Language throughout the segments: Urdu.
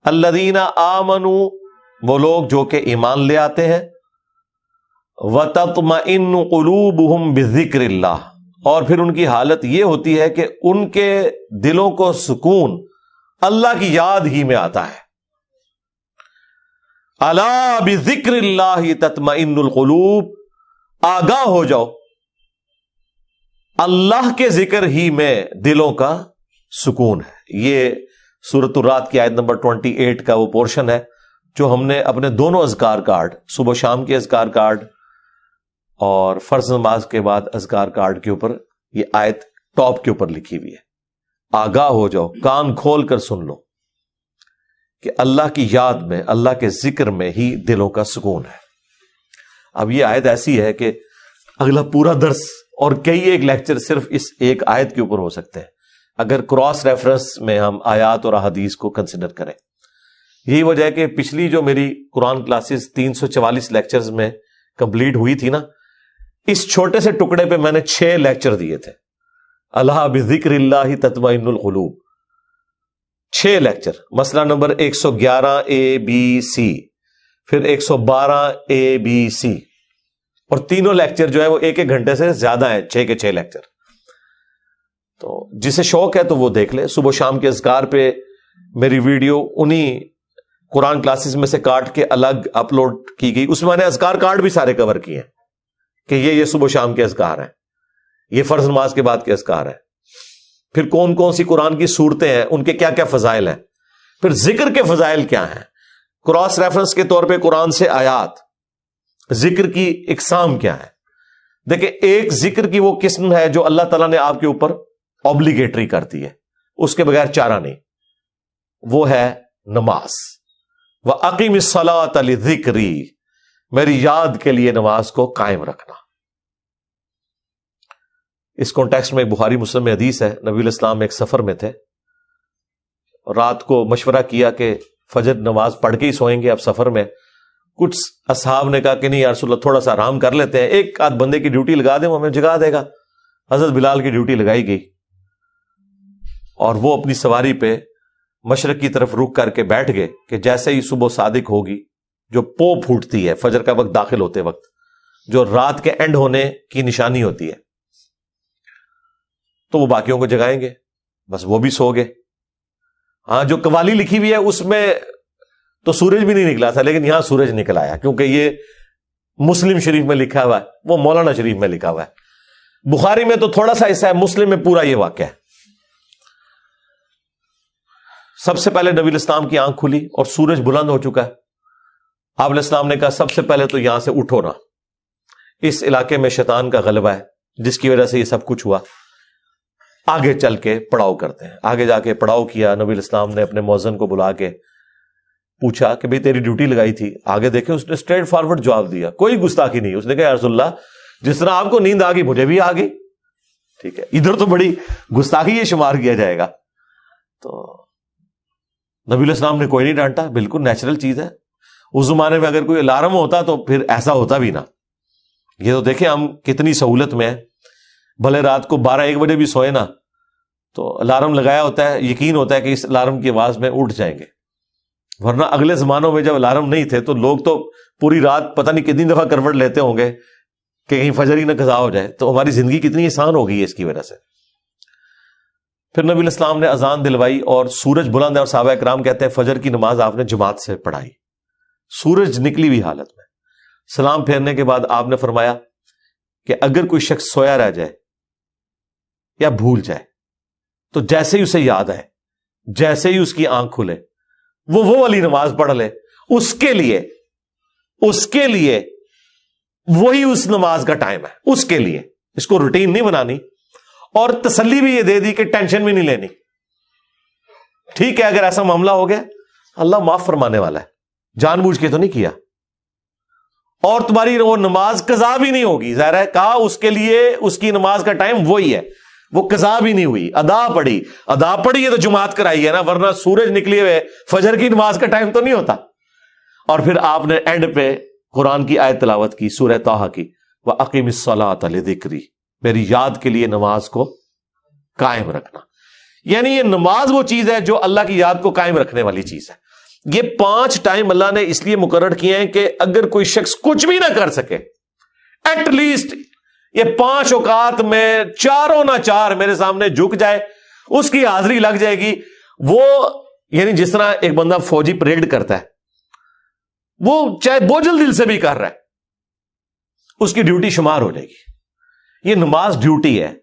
الذین آمنوا، وہ لوگ جو کہ ایمان لے آتے ہیں، وتطمئن قلوبہم بذکر اللہ، اور پھر ان کی حالت یہ ہوتی ہے کہ ان کے دلوں کو سکون اللہ کی یاد ہی میں آتا ہے. الا بذکر اللہ تطمئن القلوب، آگاہ ہو جاؤ، اللہ کے ذکر ہی میں دلوں کا سکون ہے. یہ سورۃ الرعد کی آیت نمبر 28 کا وہ پورشن ہے جو ہم نے اپنے دونوں اذکار کارڈ، صبح شام کے اذکار کارڈ اور فرض نماز کے بعد اذکار کارڈ کے اوپر یہ آیت ٹاپ کے اوپر لکھی ہوئی ہے. آگاہ ہو جاؤ، کان کھول کر سن لو کہ اللہ کی یاد میں، اللہ کے ذکر میں ہی دلوں کا سکون ہے. اب یہ آیت ایسی ہے کہ اگلا پورا درس اور کئی ایک لیکچر صرف اس ایک آیت کے اوپر ہو سکتے ہیں اگر کراس ریفرنس میں ہم آیات اور احادیث کو کنسیڈر کریں. یہی وجہ ہے کہ پچھلی جو میری قرآن کلاسز 344 لیکچرز میں کمپلیٹ ہوئی تھی نا، اس چھوٹے سے ٹکڑے پہ میں نے 6 لیکچر دیے تھے. اللہ بذکر اللہ تطمئن القلوب، 6 لیکچر. مسئلہ نمبر 111 ABC، پھر 112 ABC، اور تینوں لیکچر جو ہے وہ ایک گھنٹے سے زیادہ ہیں، 6 کے 6 لیکچر. تو جسے شوق ہے تو وہ دیکھ لے. صبح شام کے اذکار پہ میری ویڈیو انہی قرآن کلاسز میں سے کاٹ کے الگ اپلوڈ کی گئی، اس میں نے اذکار کارڈ بھی سارے کور کیے ہیں کہ یہ صبح شام کے اذکار ہیں، یہ فرض نماز کے بعد کے اذکار ہیں، پھر کون کون سی قرآن کی صورتیں ہیں، ان کے کیا کیا فضائل ہیں، پھر ذکر کے فضائل کیا ہیں، کراس ریفرنس کے طور پہ قرآن سے آیات، ذکر کی اقسام کیا ہے. دیکھیں، ایک ذکر کی وہ قسم ہے جو اللہ تعالیٰ نے آپ کے اوپر اوبلیگیٹری کرتی ہے، اس کے بغیر چارہ نہیں، وہ ہے نماز. وَأَقِمِ الصَّلَاةَ لِذِكْرِي، میری یاد کے لیے نماز کو قائم رکھنا. اس کانٹیکسٹ میں ایک بخاری مسلم میں حدیث ہے، نبی الاسلام ایک سفر میں تھے، رات کو مشورہ کیا کہ فجر نماز پڑھ کے ہی سوئیں گے. اب سفر میں کچھ اصحاب نے کہا کہ نہیں یا رسول اللہ، تھوڑا سا آرام کر لیتے ہیں، ایک آدھ بندے کی ڈیوٹی لگا دیں، وہ ہمیں جگا دے گا. حضرت بلال کی ڈیوٹی لگائی گئی اور وہ اپنی سواری پہ مشرق کی طرف رخ کر کے بیٹھ گئے کہ جیسے ہی صبح صادق ہوگی، جو پو پھوٹتی ہے فجر کا وقت داخل ہوتے وقت، جو رات کے اینڈ ہونے کی نشانی ہوتی ہے، تو وہ باقیوں کو جگائیں گے. بس وہ بھی سو گئے. ہاں، جو قوالی لکھی ہوئی ہے اس میں تو سورج بھی نہیں نکلا تھا، لیکن یہاں سورج نکل آیا، کیونکہ یہ مسلم شریف میں لکھا ہوا ہے، وہ مولانا شریف میں لکھا ہوا ہے. بخاری میں تو تھوڑا سا حصہ ہے، مسلم میں پورا یہ واقعہ ہے. سب سے پہلے نبی الاسلام کی آنکھ کھلی اور سورج بلند ہو چکا ہے. آپ علیہ السلام نے کہا سب سے پہلے تو یہاں سے اٹھو نا، اس علاقے میں شیطان کا غلبہ ہے جس کی وجہ سے یہ سب کچھ ہوا، آگے چل کے پڑاؤ کرتے ہیں. آگے جا کے پڑاؤ کیا. نبی الاسلام نے اپنے مؤذن کو بلا کے پوچھا کہ بھئی تیری ڈیوٹی لگائی تھی. آگے دیکھیں اس نے اسٹریٹ فارورڈ جواب دیا، کوئی گستاخی نہیں. اس نے کہا یا رسول اللہ، جس طرح آپ کو نیند آ گئی مجھے بھی آ گئی. ٹھیک ہے، ادھر تو بڑی گستاخی یہ شمار کیا جائے گا. تو نبی علیہ السلام نے کوئی نہیں ڈانٹا، بالکل نیچرل چیز ہے. اس زمانے میں اگر کوئی الارم ہوتا تو پھر ایسا ہوتا بھی نہ. یہ تو دیکھیں ہم کتنی سہولت میں ہیں، بھلے رات کو 12-1 بجے بھی سوئے نا تو الارم لگایا ہوتا ہے، یقین ہوتا ہے کہ اس الارم کی آواز میں اٹھ جائیں گے. ورنہ اگلے زمانوں میں جب الارم نہیں تھے تو لوگ تو پوری رات پتہ نہیں کتنی دفعہ کروٹ لیتے ہوں گے کہ کہیں فجر ہی نہ قضا ہو جائے. تو ہماری زندگی کتنی آسان ہو گئی ہے اس کی وجہ سے. پھر نبی علیہ السلام نے اذان دلوائی اور سورج بلند ہے، اور صحابہ کرام کہتے ہیں فجر کی نماز آپ نے جماعت سے پڑھائی، سورج نکلی ہوئی حالت میں. سلام پھیرنے کے بعد آپ نے فرمایا کہ اگر کوئی شخص سویا رہ جائے یا بھول جائے تو جیسے ہی اسے یاد آئے، جیسے ہی اس کی آنکھ کھلے، وہ والی نماز پڑھ لے. اس کے لیے وہی اس نماز کا ٹائم ہے. اس کے لیے اس کو روٹین نہیں بنانی، اور تسلی بھی یہ دے دی کہ ٹینشن بھی نہیں لینی. ٹھیک ہے، اگر ایسا معاملہ ہو گیا اللہ معاف فرمانے والا ہے، جان بوجھ کے تو نہیں کیا، اور تمہاری وہ نماز قضا بھی نہیں ہوگی. ظاہر ہے کہا اس کے لیے اس کی نماز کا ٹائم وہی ہے، وہ قضا بھی نہیں ہوئی، ادا پڑی ہے تو جماعت کرائی ہے نا، ورنہ سورج نکلے ہوئے فجر کی نماز کا ٹائم تو نہیں ہوتا. اور پھر آپ نے اینڈ پہ قرآن کی آیت تلاوت کی، سورہ طٰہٰ کی، وَأَقِمِ الصَّلَاةَ لِذِكْرِي، میری یاد کے لیے نماز کو قائم رکھنا. یعنی یہ نماز وہ چیز ہے جو اللہ کی یاد کو قائم رکھنے والی چیز ہے. یہ 5 ٹائم اللہ نے اس لیے مقرر کیے ہیں کہ اگر کوئی شخص کچھ بھی نہ کر سکے، ایٹ لیسٹ یہ 5 اوقات میں چاروں نہ چار میرے سامنے جھک جائے، اس کی حاضری لگ جائے گی. وہ یعنی جس طرح ایک بندہ فوجی پریڈ کرتا ہے، وہ چاہے بوجھل دل سے بھی کر رہا ہے، اس کی ڈیوٹی شمار ہو جائے گی. یہ نماز ڈیوٹی ہے.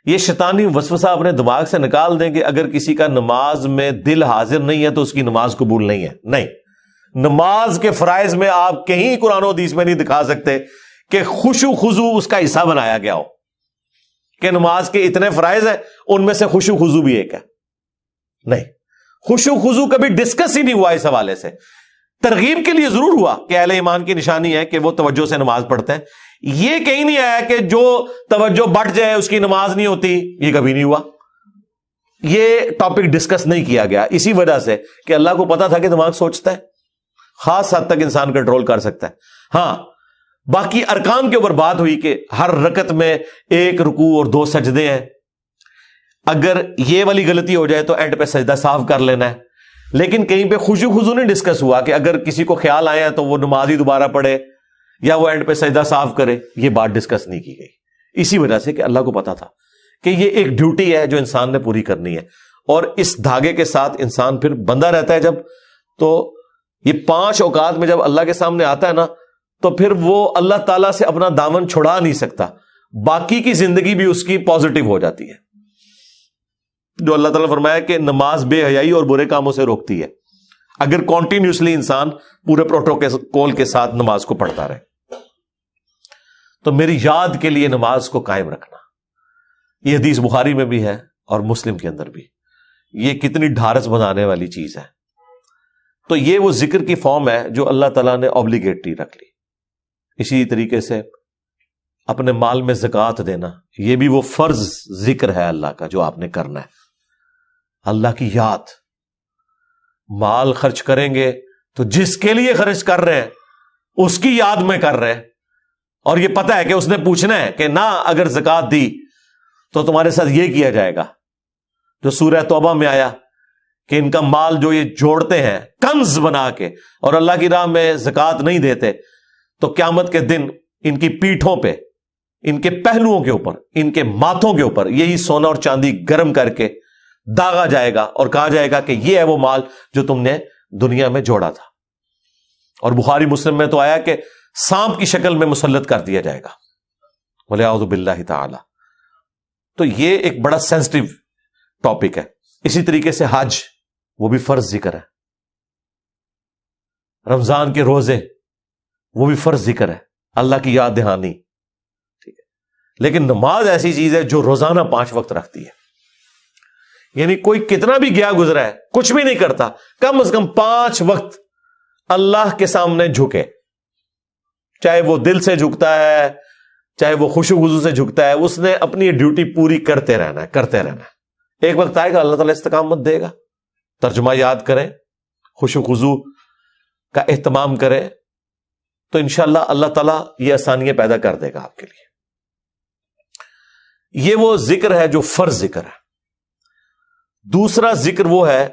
یہ شیطانی وسوسہ اپنے دماغ سے نکال دیں کہ اگر کسی کا نماز میں دل حاضر نہیں ہے تو اس کی نماز قبول نہیں ہے. نہیں، نماز کے فرائض میں آپ کہیں قرآن و حدیث میں نہیں دکھا سکتے کہ خشوع خضوع اس کا حصہ بنایا گیا ہو، کہ نماز کے اتنے فرائض ہیں ان میں سے خشوع خضوع بھی ایک ہے. نہیں، خشوع خضوع کبھی ڈسکس ہی نہیں ہوا اس حوالے سے. ترغیب کے لیے ضرور ہوا کہ اہل ایمان کی نشانی ہے کہ وہ توجہ سے نماز پڑھتے ہیں. یہ کہیں نہیں آیا کہ جو توجہ بٹ جائے اس کی نماز نہیں ہوتی، یہ کبھی نہیں ہوا. یہ ٹاپک ڈسکس نہیں کیا گیا اسی وجہ سے کہ اللہ کو پتا تھا کہ دماغ سوچتا ہے، خاص حد تک انسان کنٹرول کر سکتا ہے. ہاں، باقی ارکان کے اوپر بات ہوئی کہ ہر رکعت میں 1 رکوع اور 2 سجدے ہیں. اگر یہ والی غلطی ہو جائے تو اینڈ پہ سجدہ صاف کر لینا ہے. لیکن کہیں پہ خشوع خضوع نہیں ڈسکس ہوا کہ اگر کسی کو خیال آیا تو وہ نماز ہی دوبارہ پڑھے یا وہ اینڈ پہ سجدہ صاف کرے. یہ بات ڈسکس نہیں کی گئی اسی وجہ سے کہ اللہ کو پتا تھا کہ یہ ایک ڈیوٹی ہے جو انسان نے پوری کرنی ہے. اور اس دھاگے کے ساتھ انسان پھر بندہ رہتا ہے جب، تو یہ 5 اوقات میں جب اللہ کے سامنے آتا ہے نا، تو پھر وہ اللہ تعالیٰ سے اپنا دامن چھڑا نہیں سکتا. باقی کی زندگی بھی اس کی پازیٹو ہو جاتی ہے. جو اللہ تعالیٰ نے فرمایا کہ نماز بے حیائی اور برے کاموں سے روکتی ہے، اگر کنٹینیوسلی انسان پورے پروٹوکول کے ساتھ نماز کو پڑھتا رہے. تو میری یاد کے لیے نماز کو قائم رکھنا، یہ حدیث بخاری میں بھی ہے اور مسلم کے اندر بھی. یہ کتنی ڈھارس بنانے والی چیز ہے. تو یہ وہ ذکر کی فارم ہے جو اللہ تعالیٰ نے اوبلیگیٹری رکھ لی. اسی طریقے سے اپنے مال میں زکوٰۃ دینا، یہ بھی وہ فرض ذکر ہے اللہ کا جو آپ نے کرنا ہے. اللہ کی یاد. مال خرچ کریں گے تو جس کے لیے خرچ کر رہے ہیں اس کی یاد میں کر رہے ہیں، اور یہ پتہ ہے کہ اس نے پوچھنا ہے کہ نہ اگر زکوٰۃ دی تو تمہارے ساتھ یہ کیا جائے گا. جو سورہ توبہ میں آیا کہ ان کا مال جو یہ جوڑتے ہیں کنز بنا کے اور اللہ کی راہ میں زکوٰۃ نہیں دیتے، تو قیامت کے دن ان کی پیٹھوں پہ، ان کے پہلوؤں کے اوپر، ان کے ماتھوں کے اوپر یہی سونا اور چاندی گرم کر کے داغا جائے گا اور کہا جائے گا کہ یہ ہے وہ مال جو تم نے دنیا میں جوڑا تھا. اور بخاری مسلم میں تو آیا کہ سانپ کی شکل میں مسلط کر دیا جائے گا، وَلِعَوْذُ بِاللَّهِ تَعَالَى. تو یہ ایک بڑا سینسٹیو ٹاپک ہے. اسی طریقے سے حج، وہ بھی فرض ذکر ہے. رمضان کے روزے، وہ بھی فرض ذکر ہے، اللہ کی یاد دہانی. ٹھیک ہے. لیکن نماز ایسی چیز ہے جو روزانہ 5 وقت رکھتی ہے. یعنی کوئی کتنا بھی گیا گزرا ہے، کچھ بھی نہیں کرتا، کم از کم 5 وقت اللہ کے سامنے جھکے. چاہے وہ دل سے جھکتا ہے، چاہے وہ خشوع خضوع سے جھکتا ہے، اس نے اپنی ڈیوٹی پوری کرتے رہنا ہے، کرتے رہنا ہے. ایک وقت آئے گا اللہ تعالیٰ استقامت دے گا. ترجمہ یاد کریں، خشوع خضوع کا اہتمام کریں، تو انشاءاللہ اللہ تعالیٰ یہ آسانیاں پیدا کر دے گا آپ کے لیے. یہ وہ ذکر ہے جو فرض ذکر ہے. دوسرا ذکر وہ ہے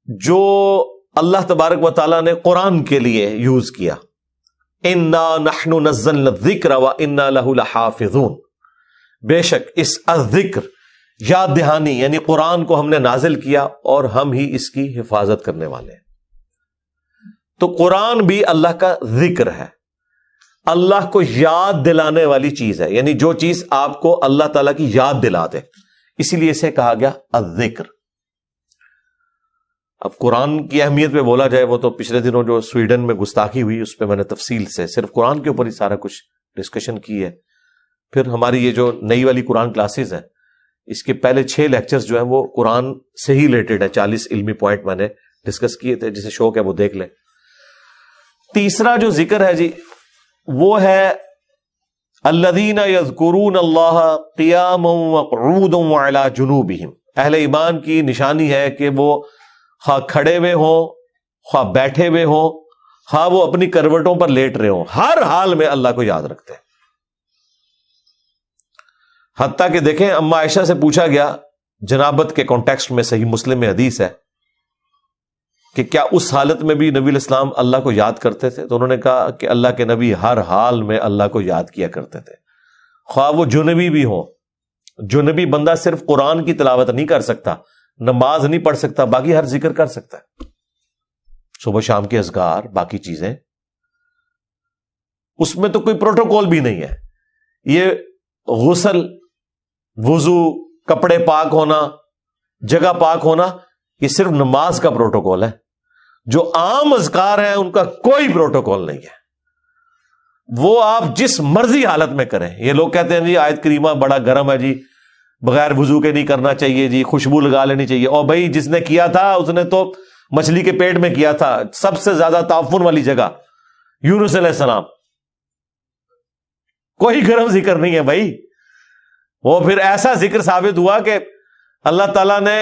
جو اللہ تبارک و تعالیٰ نے قرآن کے لیے یوز کیا. اِنَّا نَحْنُ نَزَّلْنَا الذِّكْرَ وَإِنَّا لَهُ لَحَافِظُونَ. بے شک اس الذکر، یاد دہانی یعنی قرآن کو ہم نے نازل کیا اور ہم ہی اس کی حفاظت کرنے والے ہیں. تو قرآن بھی اللہ کا ذکر ہے، اللہ کو یاد دلانے والی چیز ہے. یعنی جو چیز آپ کو اللہ تعالیٰ کی یاد دلا دے، اسی لیے اسے کہا گیا الذکر. اب قرآن کی اہمیت پہ بولا جائے، وہ تو پچھلے دنوں جو سویڈن میں گستاخی ہوئی اس پہ میں نے تفصیل سے صرف قرآن کے اوپر ہی سارا کچھ ڈسکشن کی ہے. پھر ہماری یہ جو نئی والی قرآن کلاسز ہیں، اس کے پہلے 6 لیکچرز جو ہیں وہ قرآن سے ہی ریلیٹڈ ہیں. 40 علمی پوائنٹ میں نے ڈسکس کیے تھے، جسے شوق ہے وہ دیکھ لیں. تیسرا جو ذکر ہے جی، وہ ہے الذین یذکرون اللہ قیاما وقعودا وعلی جنوبہم. اہل ایمان کی نشانی ہے کہ وہ خواہ کھڑے ہوئے ہوں، خواہ بیٹھے ہوئے ہوں، خواہ وہ اپنی کروٹوں پر لیٹ رہے ہوں، ہر حال میں اللہ کو یاد رکھتے ہیں. حتیٰ کہ دیکھیں اما عائشہ سے پوچھا گیا جنابت کے کانٹیکسٹ میں، صحیح مسلم میں حدیث ہے کہ کیا اس حالت میں بھی نبی الاسلام اللہ کو یاد کرتے تھے؟ تو انہوں نے کہا کہ اللہ کے نبی ہر حال میں اللہ کو یاد کیا کرتے تھے، خواہ وہ جنبی بھی ہو۔ جنبی بندہ صرف قرآن کی تلاوت نہیں کر سکتا، نماز نہیں پڑھ سکتا، باقی ہر ذکر کر سکتا ہے، صبح شام کے اذکار، باقی چیزیں، اس میں تو کوئی پروٹوکول بھی نہیں ہے۔ یہ غسل، وضو، کپڑے پاک ہونا، جگہ پاک ہونا، یہ صرف نماز کا پروٹوکول ہے۔ جو عام اذکار ہیں ان کا کوئی پروٹوکول نہیں ہے، وہ آپ جس مرضی حالت میں کریں۔ یہ لوگ کہتے ہیں جی آیت کریمہ بڑا گرم ہے جی، بغیر وضو کے نہیں کرنا چاہیے جی، خوشبو لگا لینی چاہیے۔ اور بھائی جس نے کیا تھا اس نے تو مچھلی کے پیٹ میں کیا تھا، سب سے زیادہ تعفن والی جگہ یونس علیہ السلام، کوئی گرم ذکر نہیں ہے بھائی۔ وہ پھر ایسا ذکر ثابت ہوا کہ اللہ تعالیٰ نے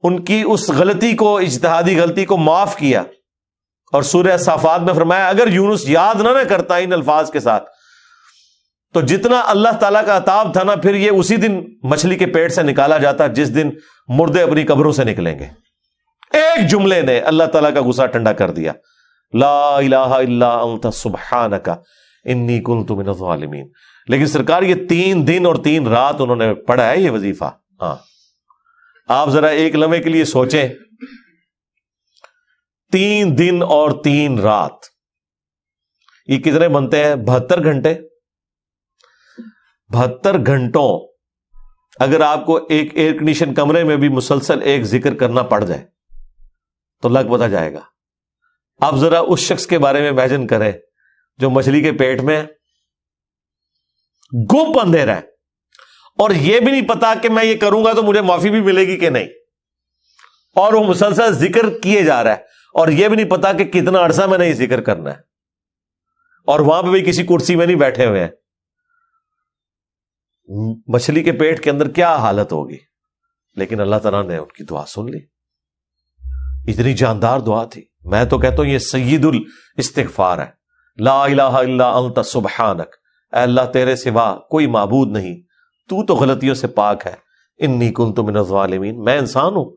ان کی اس غلطی کو، اجتہادی غلطی کو معاف کیا، اور سورہ صافات میں فرمایا اگر یونس یاد نہ کرتا ان الفاظ کے ساتھ تو جتنا اللہ تعالیٰ کا عطاب تھا نا، پھر یہ اسی دن مچھلی کے پیٹ سے نکالا جاتا جس دن مردے اپنی قبروں سے نکلیں گے۔ ایک جملے نے اللہ تعالیٰ کا غصہ ٹھنڈا کر دیا، لا الہ الا انت سبحانک انی کنت من الظالمین۔ لیکن سرکار یہ 3 دن اور 3 رات انہوں نے پڑھا ہے یہ وظیفہ۔ ہاں آپ ذرا ایک لمحے کے لیے سوچیں، 3 دن اور 3 رات، یہ کتنے بنتے ہیں؟ 72 گھنٹے۔ 72 گھنٹوں اگر آپ کو ایک ایئر کنڈیشن کمرے میں بھی مسلسل ایک ذکر کرنا پڑ جائے تو لگ پتہ جائے گا۔ آپ ذرا اس شخص کے بارے میں امیجن کریں جو مچھلی کے پیٹ میں گپ اندھیرا ہے، اور یہ بھی نہیں پتا کہ میں یہ کروں گا تو مجھے معافی بھی ملے گی کہ نہیں، اور وہ مسلسل ذکر کیے جا رہا ہے، اور یہ بھی نہیں پتا کہ کتنا عرصہ میں نے یہ ذکر کرنا ہے، اور وہاں پہ بھی کسی کرسی میں نہیں بیٹھے ہوئے ہیں۔ مچھلی کے پیٹ کے اندر کیا حالت ہوگی؟ لیکن اللہ تعالیٰ نے ان کی دعا سن لی، اتنی جاندار دعا تھی۔ میں تو کہتا ہوں یہ سید الاستغفار ہے، لا الہ الا انت سبحانک، اے اللہ تیرے سوا کوئی معبود نہیں، تو تو غلطیوں سے پاک ہے، انی کنت من الظالمین، میں انسان ہوں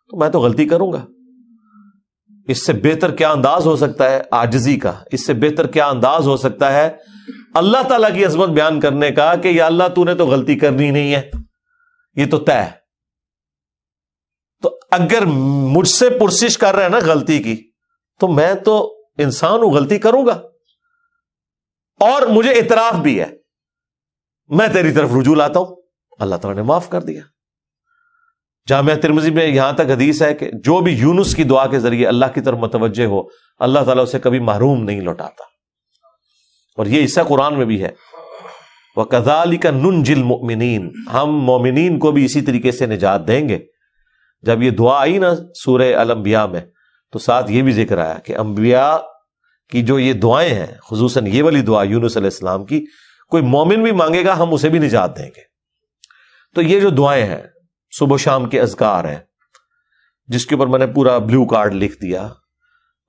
تو میں تو غلطی کروں گا۔ اس سے بہتر کیا انداز ہو سکتا ہے عاجزی کا؟ اس سے بہتر کیا انداز ہو سکتا ہے اللہ تعالیٰ کی عظمت بیان کرنے کا کہ یا اللہ تو نے تو غلطی کرنی نہیں ہے، یہ تو طے ہے۔ تو اگر مجھ سے پرسش کر رہے ہیں نا غلطی کی، تو میں تو انسان ہوں، غلطی کروں گا، اور مجھے اعتراف بھی ہے، میں تیری طرف رجوع لاتا ہوں۔ اللہ تعالیٰ نے معاف کر دیا۔ جامعہ ترمذی میں یہاں تک حدیث ہے کہ جو بھی یونس کی دعا کے ذریعے اللہ کی طرف متوجہ ہو، اللہ تعالیٰ اسے کبھی محروم نہیں لوٹاتا، اور یہ حصہ قرآن میں بھی ہے، وَكَذَلِكَ نُنْجِي الْمُؤْمِنِينَ، ہم مومنین کو بھی اسی طریقے سے نجات دیں گے۔ جب یہ دعا آئی نا سورہ الانبیاء میں، تو ساتھ یہ بھی ذکر آیا کہ انبیاء کی جو یہ دعائیں ہیں، خصوصاً یہ والی دعا یونس علیہ السلام کی، کوئی مومن بھی مانگے گا ہم اسے بھی نجات دیں گے۔ تو یہ جو دعائیں ہیں صبح و شام کے اذکار ہیں، جس کے اوپر میں نے پورا بلو کارڈ لکھ دیا،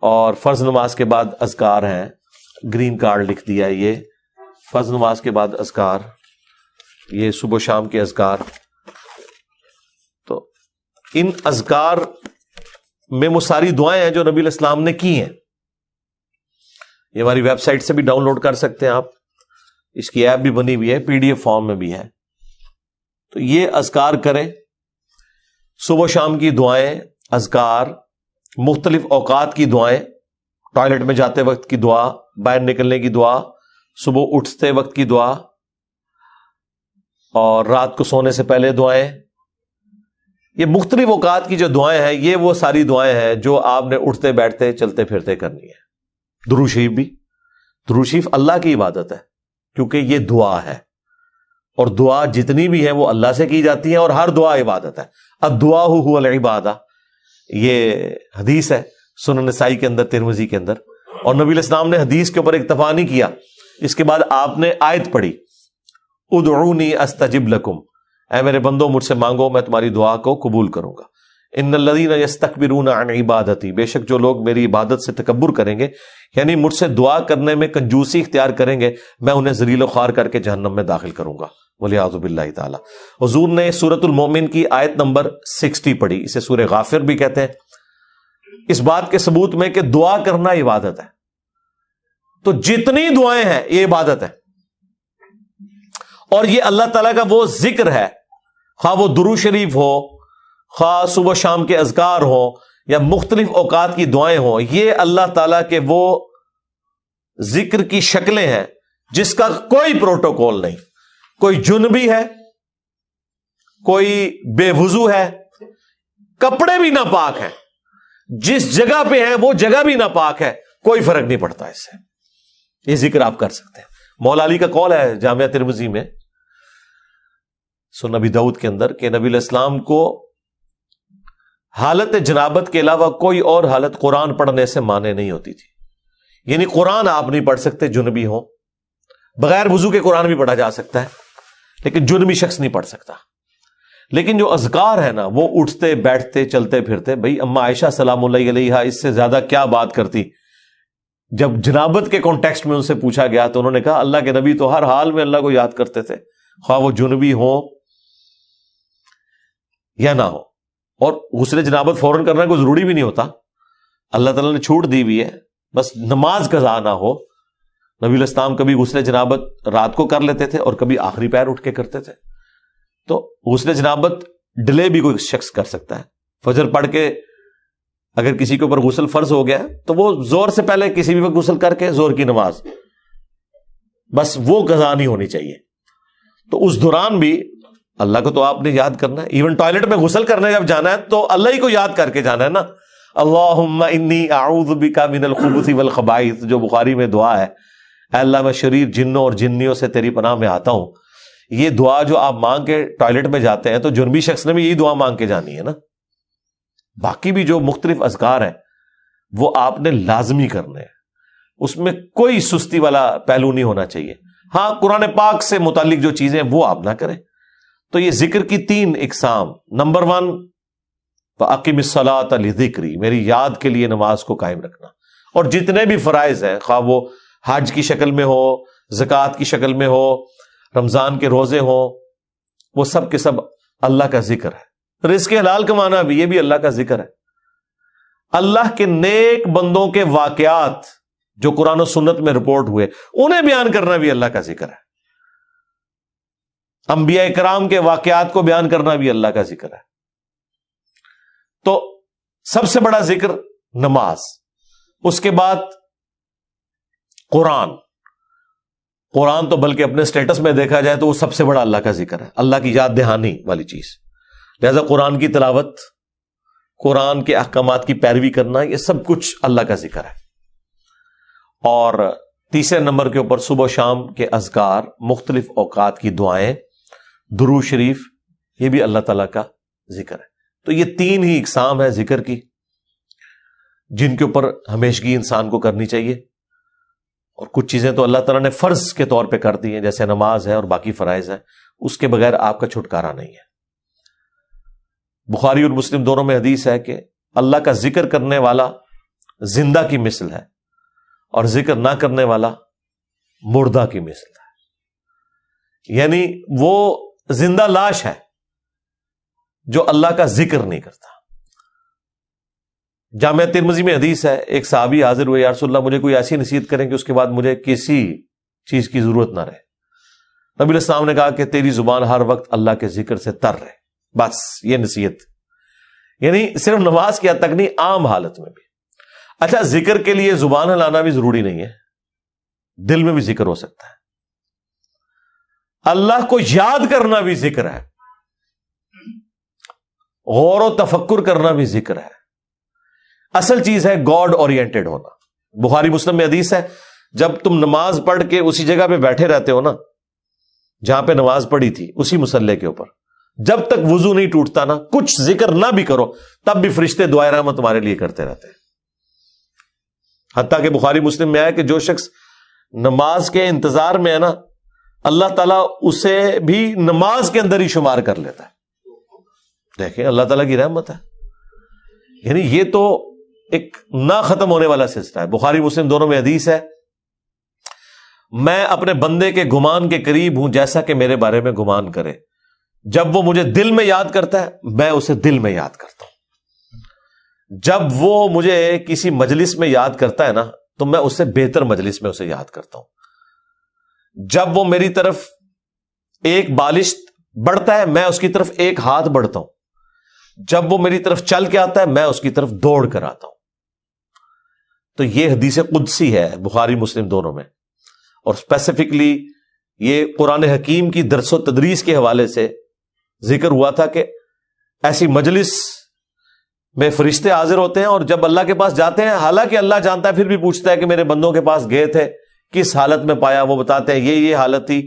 اور فرض نماز کے بعد اذکار ہیں، گرین کارڈ لکھ دیا۔ یہ فرض نماز کے بعد اذکار، یہ صبح و شام کے اذکار۔ تو ان اذکار میں وہ ساری دعائیں ہیں جو نبی علیہ السلام نے کی ہیں۔ یہ ہماری ویب سائٹ سے بھی ڈاؤن لوڈ کر سکتے ہیں آپ، اس کی ایپ بھی بنی ہوئی ہے، PDF فارم میں بھی ہے۔ تو یہ اذکار کریں، صبح و شام کی دعائیں، اذکار، مختلف اوقات کی دعائیں، ٹوائلٹ میں جاتے وقت کی دعا، باہر نکلنے کی دعا، صبح اٹھتے وقت کی دعا، اور رات کو سونے سے پہلے دعائیں۔ یہ مختلف اوقات کی جو دعائیں ہیں، یہ وہ ساری دعائیں ہیں جو آپ نے اٹھتے بیٹھتے چلتے پھرتے کرنی ہے۔ درود شریف بھی، درود شریف اللہ کی عبادت ہے، کیونکہ یہ دعا ہے، اور دعا جتنی بھی ہیں وہ اللہ سے کی جاتی ہیں، اور ہر دعا عبادت ہے۔ الدعاء هو العبادہ، یہ حدیث ہے سنن نسائی کے اندر، ترمذی کے اندر، اور نبی علیہ السلام نے حدیث کے اوپر اکتفا نہیں کیا، اس کے بعد آپ نے آیت پڑھی، ادعونی استجب لکم، اے میرے بندو مجھ سے مانگو میں تمہاری دعا کو قبول کروں گا۔ ان الذین یستکبرون عن عبادتی، بے شک جو لوگ میری عبادت سے تکبر کریں گے، یعنی مجھ سے دعا کرنے میں کنجوسی اختیار کریں گے، میں انہیں ذلیل و خوار کر کے جہنم میں داخل کروں گا، والعیاذ باللہ تعالی۔ حضور نے سورۃ المومن کی آیت نمبر 60 پڑھی، اسے سورہ غافر بھی کہتے ہیں، اس بات کے ثبوت میں کہ دعا کرنا عبادت ہے. تو جتنی دعائیں ہیں یہ عبادت ہے, اور یہ اللہ تعالیٰ کا وہ ذکر ہے, خواہ وہ درود شریف ہو, خواہ صبح شام کے اذکار ہوں, یا مختلف اوقات کی دعائیں ہوں, یہ اللہ تعالیٰ کے وہ ذکر کی شکلیں ہیں جس کا کوئی پروٹوکول نہیں. کوئی جنبی ہے, کوئی بے وضو ہے, کپڑے بھی ناپاک ہیں, جس جگہ پہ ہیں وہ جگہ بھی ناپاک ہے, کوئی فرق نہیں پڑتا اس سے. یہ ذکر آپ کر سکتے ہیں. مولا علی کا قول ہے جامعہ ترمذی میں سنن نبی داؤد کے اندر کہ نبی علیہ السلام کو حالت جنابت کے علاوہ کوئی اور حالت قرآن پڑھنے سے مانے نہیں ہوتی تھی. یعنی قرآن آپ نہیں پڑھ سکتے جنبی ہو, بغیر وضو کے قرآن بھی پڑھا جا سکتا ہے لیکن جنبی شخص نہیں پڑھ سکتا. لیکن جو اذکار ہے نا وہ اٹھتے بیٹھتے چلتے پھرتے, بھائی اما عائشہ سلام اللہ علیہا اس سے زیادہ کیا بات کرتی. جب جنابت کے کانٹیکسٹ میں ان سے پوچھا گیا تو انہوں نے کہا اللہ کے نبی تو ہر حال میں اللہ کو یاد کرتے تھے, خواہ وہ جنبی ہو یا نہ ہو. اور غسل جنابت فوراً کرنا کوئی ضروری بھی نہیں ہوتا, اللہ تعالیٰ نے چھوٹ دی ہوئی ہے, بس نماز قضا نہ ہو. نبی علیہ السلام کبھی غسل جنابت رات کو کر لیتے تھے اور کبھی آخری پیر اٹھ کے کرتے تھے. تو غسل جنابت ڈیلے بھی کوئی شخص کر سکتا ہے. فجر پڑھ کے اگر کسی کے اوپر غسل فرض ہو گیا تو وہ زور سے پہلے کسی بھی وقت غسل کر کے زور کی نماز, بس وہ قضا نہیں ہونی چاہیے. تو اس دوران بھی اللہ کو تو آپ نے یاد کرنا ہے. ایون ٹوائلٹ میں غسل کرنے جب جانا ہے تو اللہ ہی کو یاد کر کے جانا ہے نا. اللہم انی اعوذ بک من الخبث والخبائث, جو بخاری میں دعا ہے, اے اللہ میں شریر جنوں اور جنیوں سے تیری پناہ میں آتا ہوں. یہ دعا جو آپ مانگ کے ٹوائلٹ میں جاتے ہیں تو جنبی شخص نے بھی یہی دعا مانگ کے جانی ہے نا. باقی بھی جو مختلف اذکار ہیں وہ آپ نے لازمی کرنے ہیں, اس میں کوئی سستی والا پہلو نہیں ہونا چاہیے. ہاں قرآن پاک سے متعلق جو چیزیں وہ آپ نہ کریں. تو یہ ذکر کی 3 اقسام. نمبر 1 فَأَقِمِ الصَّلَاةَ لِذِكْرِي, میری یاد کے لیے نماز کو قائم رکھنا. اور جتنے بھی فرائض ہیں, خواہ وہ حج کی شکل میں ہو, زکوٰۃ کی شکل میں ہو, رمضان کے روزے ہوں, وہ سب کے سب اللہ کا ذکر ہے. رزق حلال کمانا بھی, یہ بھی اللہ کا ذکر ہے. اللہ کے نیک بندوں کے واقعات جو قرآن و سنت میں رپورٹ ہوئے انہیں بیان کرنا بھی اللہ کا ذکر ہے. انبیاء کرام کے واقعات کو بیان کرنا بھی اللہ کا ذکر ہے. تو سب سے بڑا ذکر نماز, اس کے بعد قرآن. قرآن تو بلکہ اپنے سٹیٹس میں دیکھا جائے تو وہ سب سے بڑا اللہ کا ذکر ہے, اللہ کی یاد دہانی والی چیز. لہذا قرآن کی تلاوت, قرآن کے احکامات کی پیروی کرنا, یہ سب کچھ اللہ کا ذکر ہے. اور تیسرے نمبر کے اوپر صبح و شام کے اذکار, مختلف اوقات کی دعائیں, درود شریف, یہ بھی اللہ تعالیٰ کا ذکر ہے. تو یہ 3 ہی اقسام ہے ذکر کی جن کے اوپر ہمیشگی انسان کو کرنی چاہیے. اور کچھ چیزیں تو اللہ تعالیٰ نے فرض کے طور پہ کر دی ہیں, جیسے نماز ہے اور باقی فرائض ہیں, اس کے بغیر آپ کا چھٹکارا نہیں ہے. بخاری اور مسلم دونوں میں حدیث ہے کہ اللہ کا ذکر کرنے والا زندہ کی مثل ہے اور ذکر نہ کرنے والا مردہ کی مثل ہے. یعنی وہ زندہ لاش ہے جو اللہ کا ذکر نہیں کرتا. جامعہ ترمذی میں حدیث ہے, ایک صحابی حاضر ہوئے, یا رسول اللہ مجھے کوئی ایسی نصیحت کریں کہ اس کے بعد مجھے کسی چیز کی ضرورت نہ رہے. نبی علیہ السلام نے کہا کہ تیری زبان ہر وقت اللہ کے ذکر سے تر رہے, بس یہ نصیحت. یعنی صرف نماز کی حد تک نہیں, عام حالت میں بھی. اچھا, ذکر کے لیے زبان ہلانا بھی ضروری نہیں ہے, دل میں بھی ذکر ہو سکتا ہے. اللہ کو یاد کرنا بھی ذکر ہے, غور و تفکر کرنا بھی ذکر ہے. اصل چیز ہے گاڈ اورینٹڈ ہونا. بخاری مسلم میں حدیث ہے, جب تم نماز پڑھ کے اسی جگہ پہ بیٹھے رہتے ہو نا جہاں پہ نماز پڑھی تھی, اسی مصلے کے اوپر, جب تک وضو نہیں ٹوٹتا نا, کچھ ذکر نہ بھی کرو تب بھی فرشتے دعائے رحمت تمہارے لیے کرتے رہتے ہیں. حتیٰ کہ بخاری مسلم میں آیا کہ جو شخص نماز کے انتظار میں ہے نا, اللہ تعالیٰ اسے بھی نماز کے اندر ہی شمار کر لیتا ہے. دیکھیں اللہ تعالیٰ کی رحمت ہے. یعنی یہ تو ایک نہ ختم ہونے والا سلسلہ ہے. بخاری مسلم دونوں میں حدیث ہے, میں اپنے بندے کے گمان کے قریب ہوں جیسا کہ میرے بارے میں گمان کرے. جب وہ مجھے دل میں یاد کرتا ہے میں اسے دل میں یاد کرتا ہوں. جب وہ مجھے کسی مجلس میں یاد کرتا ہے نا تو میں اس سے بہتر مجلس میں اسے یاد کرتا ہوں۔ جب وہ میری طرف ایک بالش بڑھتا ہے میں اس کی طرف ایک ہاتھ بڑھتا ہوں، جب وہ میری طرف چل کے آتا ہے میں اس کی طرف دوڑ کر آتا ہوں۔ تو یہ حدیث قدسی ہے بخاری مسلم دونوں میں، اور اسپیسیفکلی یہ قرآن حکیم کی درس و تدریس کے حوالے سے ذکر ہوا تھا کہ ایسی مجلس میں فرشتے حاضر ہوتے ہیں اور جب اللہ کے پاس جاتے ہیں، حالانکہ اللہ جانتا ہے پھر بھی پوچھتا ہے کہ میرے بندوں کے پاس گئے تھے کس حالت میں پایا، وہ بتاتے ہیں یہ حالت تھی۔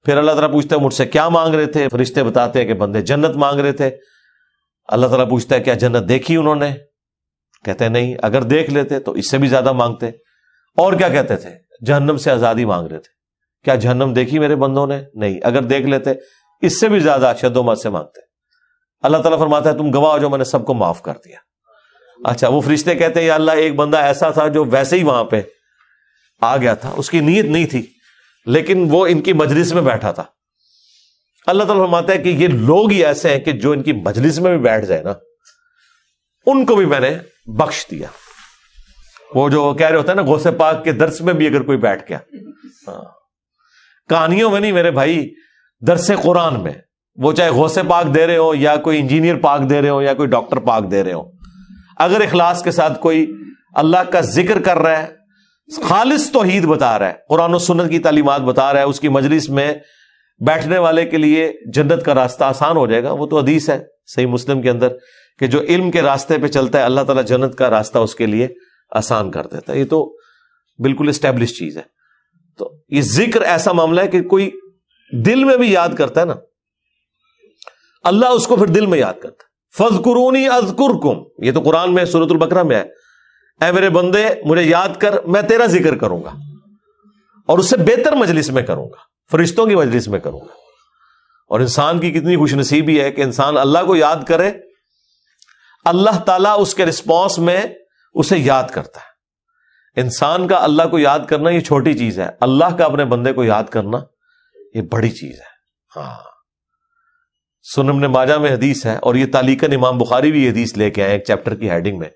پھر اللہ تعالیٰ پوچھتا ہے مجھ سے کیا مانگ رہے تھے، فرشتے بتاتے ہیں کہ بندے جنت مانگ رہے تھے۔ اللہ تعالیٰ پوچھتا ہے کیا جنت دیکھی انہوں نے؟ کہتے ہیں نہیں، اگر دیکھ لیتے تو اس سے بھی زیادہ مانگتے۔ اور کیا کہتے تھے؟ جہنم سے آزادی مانگ رہے تھے۔ کیا جہنم دیکھی میرے بندوں نے؟ نہیں، اگر دیکھ لیتے اس سے بھی زیادہ شد و مت سے مانگتے۔ اللہ تعالیٰ فرماتا ہے تم گواہ ہو جو میں نے سب کو معاف کر دیا۔ اچھا، وہ فرشتے کہتے ہیں یا اللہ ایک بندہ ایسا تھا جو ویسے ہی وہاں پہ آ گیا تھا، اس کی نیت نہیں تھی لیکن وہ ان کی مجلس میں بیٹھا تھا۔ اللہ تعالیٰ فرماتا ہے کہ یہ لوگ ہی ایسے ہیں کہ جو ان کی مجلس میں بھی بیٹھ جائے نا ان کو بھی میں نے بخش دیا۔ وہ جو کہہ رہے ہوتے ہیں نا غوث پاک کے درس میں بھی اگر کوئی بیٹھ گیا، کہانیوں میں نہیں میرے بھائی، درس قرآن میں، وہ چاہے غوث پاک دے رہے ہو یا کوئی انجینئر پاک دے رہے ہو یا کوئی ڈاکٹر پاک دے رہے ہو، اگر اخلاص کے ساتھ کوئی اللہ کا ذکر کر رہا ہے، خالص توحید بتا رہا ہے، قرآن و سنت کی تعلیمات بتا رہا ہے، اس کی مجلس میں بیٹھنے والے کے لیے جنت کا راستہ آسان ہو جائے گا۔ وہ تو حدیث ہے صحیح مسلم کے اندر کہ جو علم کے راستے پہ چلتا ہے اللہ تعالیٰ جنت کا راستہ اس کے لیے آسان کر دیتا ہے۔ یہ تو بالکل اسٹیبلش چیز ہے۔ تو یہ ذکر ایسا معاملہ ہے کہ کوئی دل میں بھی یاد کرتا ہے نا، اللہ اس کو پھر دل میں یاد کرتا ہے۔ فَاذْكُرُونِي أَذْكُرْكُمْ، یہ تو قرآن میں سورۃ البقرہ میں ہے، اے میرے بندے مجھے یاد کر، میں تیرا ذکر کروں گا اور اس سے بہتر مجلس میں کروں گا، فرشتوں کی مجلس میں کروں گا۔ اور انسان کی کتنی خوش نصیبی ہے کہ انسان اللہ کو یاد کرے، اللہ تعالیٰ اس کے رسپانس میں اسے یاد کرتا ہے۔ انسان کا اللہ کو یاد کرنا یہ چھوٹی چیز ہے، اللہ کا اپنے بندے کو یاد کرنا یہ بڑی چیز ہے۔ ہاں، سنن ابن ماجہ میں حدیث ہے، اور یہ تعلیقاً امام بخاری بھی یہ حدیث لے کے آئے ایک چیپٹر کی ہیڈنگ میں،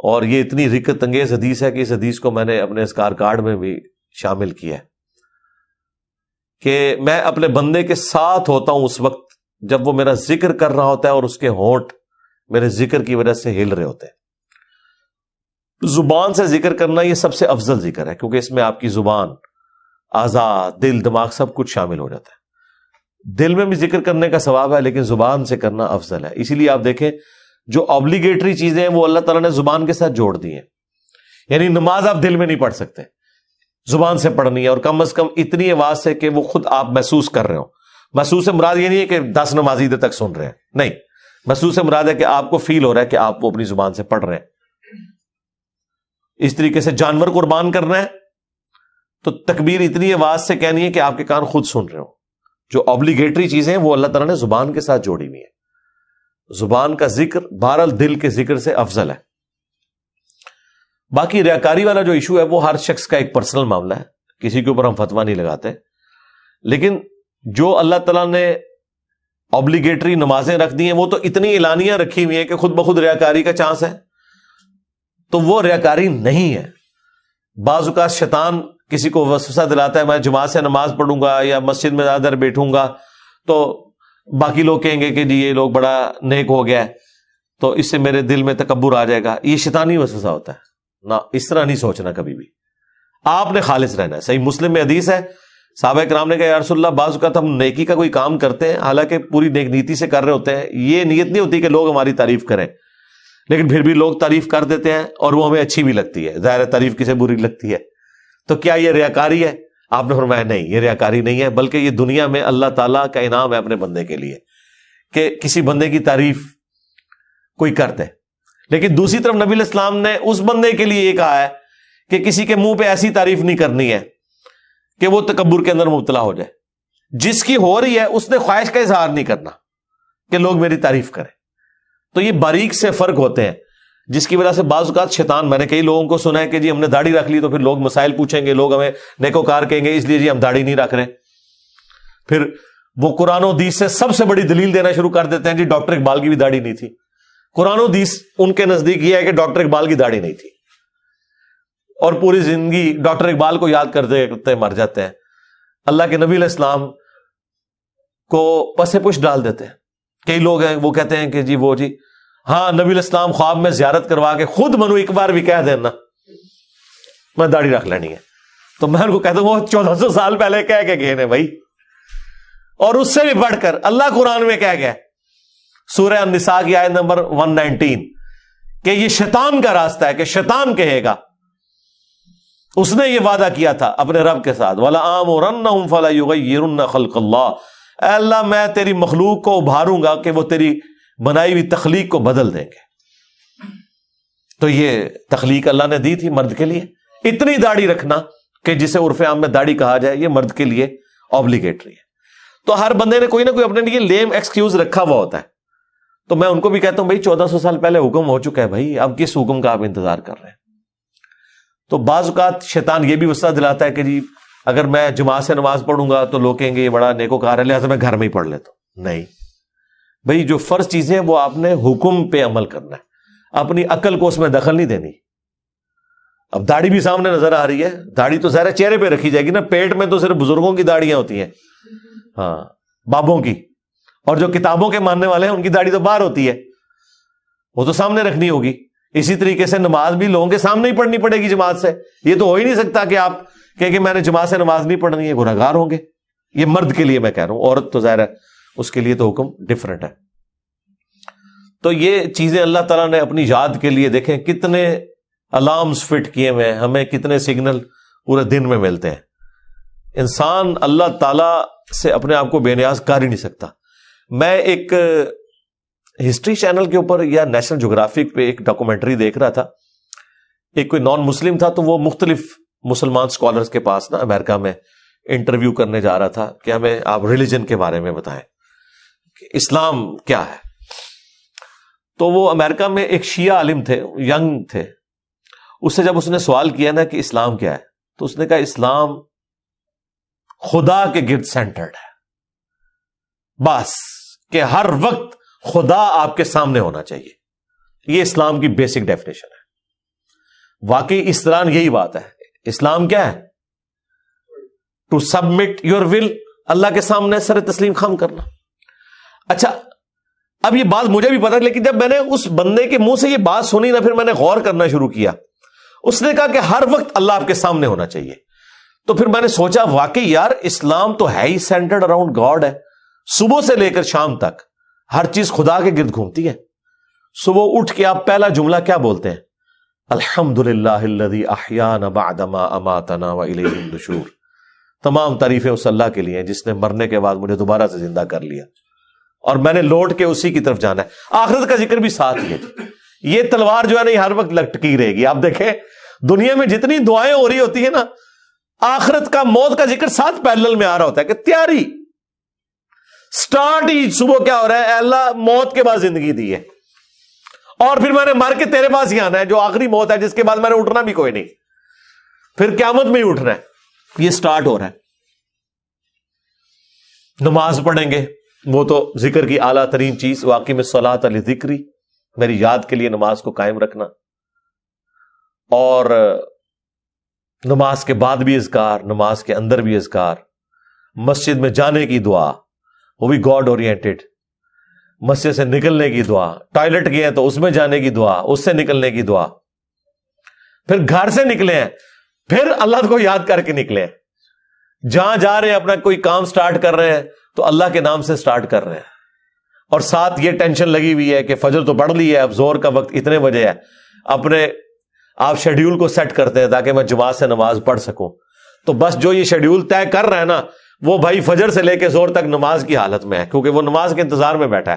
اور یہ اتنی رکت انگیز حدیث ہے کہ اس حدیث کو میں نے اپنے اذکار کارڈ میں بھی شامل کیا ہے کہ میں اپنے بندے کے ساتھ ہوتا ہوں اس وقت جب وہ میرا ذکر کر رہا ہوتا ہے اور اس کے ہونٹ میرے ذکر کی وجہ سے ہل رہے ہوتے ہیں۔ زبان سے ذکر کرنا یہ سب سے افضل ذکر ہے، کیونکہ اس میں آپ کی زبان، اعضاء، دل، دماغ سب کچھ شامل ہو جاتا ہے۔ دل میں بھی ذکر کرنے کا ثواب ہے لیکن زبان سے کرنا افضل ہے۔ اسی لیے آپ دیکھیں جو آبلیگیٹری چیزیں ہیں وہ اللہ تعالیٰ نے زبان کے ساتھ جوڑ دی ہیں، یعنی نماز آپ دل میں نہیں پڑھ سکتے، زبان سے پڑھنی ہے، اور کم از کم اتنی آواز سے کہ وہ خود آپ محسوس کر رہے ہو۔ محسوس سے مراد یہ نہیں ہے کہ 10 نمازی دیر تک سن رہے ہیں، نہیں، محسوس سے مراد ہے کہ آپ کو فیل ہو رہا ہے کہ آپ وہ اپنی زبان سے پڑھ رہے ہیں۔ اس طریقے سے جانور قربان کرنا ہے تو تکبیر اتنی آواز سے کہنی ہے کہ آپ کے کان خود سن رہے ہو۔ جو آبلیگیٹری چیزیں ہیں وہ اللہ تعالیٰ نے زبان کے ساتھ جوڑی ہوئی ہے۔ زبان کا ذکر بہرحال دل کے ذکر سے افضل ہے۔ باقی ریاکاری والا جو ایشو ہے وہ ہر شخص کا ایک پرسنل معاملہ ہے، کسی کے اوپر ہم فتویٰ نہیں لگاتے، لیکن جو اللہ تعالیٰ نے آبلیگیٹری نمازیں رکھ دی ہیں وہ تو اتنی اعلانیاں رکھی ہوئی ہیں کہ خود بخود ریاکاری کا چانس ہے، تو وہ ریاکاری نہیں ہے۔ بعض اوقات شیطان کسی کو وسوسہ دلاتا ہے میں جماعت سے نماز پڑھوں گا یا مسجد میں زیادہ دیر بیٹھوں گا تو باقی لوگ کہیں گے کہ جی یہ لوگ بڑا نیک ہو گیا ہے تو اس سے میرے دل میں تکبر آ جائے گا۔ یہ شیطانی وسوسہ ہوتا ہے نہ، اس طرح نہیں سوچنا کبھی بھی۔ آپ نے خالص رہنا ہے۔ صحیح مسلم میں حدیث ہے، صحابہ کرام نے کہا یا رسول اللہ بعض اوقات ہم نیکی کا کوئی کام کرتے ہیں حالانکہ پوری نیک نیتی سے کر رہے ہوتے ہیں، یہ نیت نہیں ہوتی کہ لوگ ہماری تعریف کریں، لیکن پھر بھی لوگ تعریف کر دیتے ہیں اور وہ ہمیں اچھی بھی لگتی ہے۔ ظاہر تعریف کسے بری لگتی ہے، تو کیا یہ ریاکاری ہے؟ آپ نے فرمایا نہیں، یہ ریاکاری نہیں ہے، بلکہ یہ دنیا میں اللہ تعالیٰ کا انعام ہے اپنے بندے کے لیے کہ کسی بندے کی تعریف کوئی کرتے۔ لیکن دوسری طرف نبی علیہ السلام نے اس بندے کے لیے یہ کہا ہے کہ کسی کے منہ پہ ایسی تعریف نہیں کرنی ہے کہ وہ تکبر کے اندر مبتلا ہو جائے۔ جس کی ہو رہی ہے اس نے خواہش کا اظہار نہیں کرنا کہ لوگ میری تعریف کریں۔ تو یہ باریک سے فرق ہوتے ہیں جس کی وجہ سے بعض اوقات شیطان، میں نے کئی لوگوں کو سنا ہے کہ جی ہم نے داڑھی رکھ لی تو پھر لوگ مسائل پوچھیں گے، لوگ ہمیں نیکوکار کہیں گے، اس لیے جی ہم داڑھی نہیں رکھ رہے۔ پھر وہ قرآن و حدیث سے سب سے بڑی دلیل دینا شروع کر دیتے ہیں جی ڈاکٹر اقبال کی بھی داڑھی نہیں تھی، قرآن و حدیث ان کے نزدیک یہ ہے کہ ڈاکٹر اقبال کی داڑھی نہیں تھی، اور پوری زندگی ڈاکٹر اقبال کو یاد کرتے کرتے مر جاتے ہیں، اللہ کے نبی علیہ السلام کو پس پش ڈال دیتے ہیں۔ کئی لوگ ہیں وہ کہتے ہیں کہ جی ہاں نبی علیہ السلام خواب میں زیارت کروا کے خود منو ایک بار بھی کہہ دینا میں داڑھی رکھ لینی ہے، تو میں ان کو کہتا ہوں وہ 1400 سال پہلے کہہ کے گئے ہیں بھائی، اور اس سے بھی بڑھ کر اللہ قرآن میں کہہ گیا سورہ النساء کی آیت نمبر 119 کہ یہ شیطان کا راستہ ہے، کہ شیطان کہے گا، اس نے یہ وعدہ کیا تھا اپنے رب کے ساتھ وَلَآمُرَنَّهُمْ فَلَيُغَيِّرُنَّ خَلْقَ اللَّهِ، اے اللہ میں تیری مخلوق کو ابھاروں گا کہ وہ تیری بنائی ہوئی تخلیق کو بدل دیں گے۔ تو یہ تخلیق اللہ نے دی تھی مرد کے لیے، اتنی داڑھی رکھنا کہ جسے عرف عام میں داڑھی کہا جائے یہ مرد کے لیے اوبلیگیٹری ہے۔ تو ہر بندے نے کوئی نہ کوئی اپنے لیے لیم ایکسکیوز رکھا ہوا ہوتا ہے، تو میں ان کو بھی کہتا ہوں بھائی 1400 سال پہلے حکم ہو چکا ہے بھائی، اب کس حکم کا آپ انتظار کر رہے ہیں؟ تو بعض اوقات شیطان یہ بھی وسوسہ دلاتا ہے کہ جی اگر میں جماعت سے نماز پڑھوں گا تو لوگ کہیں گے یہ بڑا نیکوکار ہے، لہٰذا میں گھر میں ہی پڑھ لیتا ہوں۔ نہیں بھائی، جو فرض چیزیں وہ آپ نے حکم پہ عمل کرنا ہے، اپنی عقل کو اس میں دخل نہیں دینی۔ اب داڑھی بھی سامنے نظر آ رہی ہے، داڑھی تو ظاہر چہرے پہ رکھی جائے گی نا، پیٹ میں تو صرف بزرگوں کی داڑیاں ہوتی ہیں، ہاں بابوں کی، اور جو کتابوں کے ماننے والے ہیں ان کی داڑھی تو باہر ہوتی ہے، وہ تو سامنے رکھنی ہوگی۔ اسی طریقے سے نماز بھی لوگوں کے سامنے ہی پڑھنی پڑے گی جماعت سے، یہ تو ہو ہی نہیں سکتا کہ آپ کہ میں نے جماعت سے نماز نہیں پڑھنی ہے، گنہگار ہوں گے۔ یہ مرد کے لیے میں کہہ رہا ہوں، عورت تو ظاہر ہے اس کے لیے تو حکم ڈفرنٹ ہے۔ تو یہ چیزیں اللہ تعالیٰ نے اپنی یاد کے لیے، دیکھیں کتنے الارمز فٹ کیے ہوئے ہیں، ہمیں کتنے سگنل پورے دن میں ملتے ہیں۔ انسان اللہ تعالیٰ سے اپنے آپ کو بے نیاز کر ہی نہیں سکتا۔ میں ایک ہسٹری چینل کے اوپر یا نیشنل جغرافک پہ ایک ڈاکومنٹری دیکھ رہا تھا، ایک کوئی نان مسلم تھا تو وہ مختلف مسلمان اسکالرز کے پاس نا امریکہ میں انٹرویو کرنے جا رہا تھا کہ ہمیں آپ ریلیجن کے بارے میں بتائیں کہ اسلام کیا ہے۔ تو وہ امریکہ میں ایک شیعہ عالم تھے، ینگ تھے، اس سے جب اس نے سوال کیا نا کہ اسلام کیا ہے، تو اس نے کہا اسلام خدا کے گرد سینٹرڈ ہے، بس کہ ہر وقت خدا آپ کے سامنے ہونا چاہیے، یہ اسلام کی بیسک ڈیفینیشن ہے۔ واقعی اس طرح یہی بات ہے۔ اسلام کیا ہے؟ ٹو سبمٹ یور ول، اللہ کے سامنے سر تسلیم خم کرنا۔ اچھا، اب یہ بات مجھے بھی پتا، لیکن جب میں نے اس بندے کے منہ سے یہ بات سنی نا، پھر میں نے غور کرنا شروع کیا۔ اس نے کہا کہ ہر وقت اللہ آپ کے سامنے ہونا چاہیے۔ تو پھر میں نے سوچا واقعی یار اسلام تو ہے ہی سینٹرڈ اراؤنڈ گاڈ ہے، صبح سے لے کر شام تک ہر چیز خدا کے گرد گھومتی ہے۔ صبح اٹھ کے آپ پہلا جملہ کیا بولتے ہیں؟ الحمدللہ الذی احیانا بعد ما اماتنا والیہ النشور۔ تمام تعریفیں اس اللہ کے لیے ہیں جس نے مرنے کے بعد مجھے دوبارہ سے زندہ کر لیا، اور میں نے لوٹ کے اسی کی طرف جانا ہے۔ آخرت کا ذکر بھی ساتھ ہی ہے۔ یہ تلوار جو ہے نا یہ ہر وقت لٹکی رہے گی۔ آپ دیکھیں دنیا میں جتنی دعائیں ہو رہی ہوتی ہیں نا، آخرت کا، موت کا ذکر ساتھ پیرلل میں آ رہا ہوتا ہے کہ تیاری سٹارٹ ہی صبح کیا ہو رہا ہے، اے اللہ موت کے بعد زندگی دی ہے، اور پھر میں نے مر کے تیرے پاس ہی آنا ہے جو آخری موت ہے، جس کے بعد میں نے اٹھنا بھی کوئی نہیں، پھر قیامت میں ہی اٹھنا ہے۔ یہ سٹارٹ ہو رہا ہے۔ نماز پڑھیں گے، وہ تو ذکر کی اعلیٰ ترین چیز، واقعی میں صلاۃ لذکری، میری یاد کے لیے نماز کو قائم رکھنا، اور نماز کے بعد بھی اذکار، نماز کے اندر بھی اذکار، مسجد میں جانے کی دعا، وہ بھی گاڈ اورینٹڈ، مسجد سے نکلنے کی دعا، ٹوائلٹ گئے ہیں تو اس میں جانے کی دعا، اس سے نکلنے کی دعا، پھر گھر سے نکلے ہیں پھر اللہ کو یاد کر کے نکلے ہیں، جہاں جا رہے ہیں اپنا کوئی کام سٹارٹ کر رہے ہیں تو اللہ کے نام سے سٹارٹ کر رہے ہیں، اور ساتھ یہ ٹینشن لگی ہوئی ہے کہ فجر تو پڑھ لی ہے، اب زور کا وقت اتنے بجے ہے، اپنے آپ شیڈیول کو سیٹ کرتے ہیں تاکہ میں جماعت سے نماز پڑھ سکوں۔ تو بس جو یہ شیڈیول طے کر رہا ہے نا، وہ بھائی فجر سے لے کے زور تک نماز کی حالت میں ہے، کیونکہ وہ نماز کے انتظار میں بیٹھا ہے۔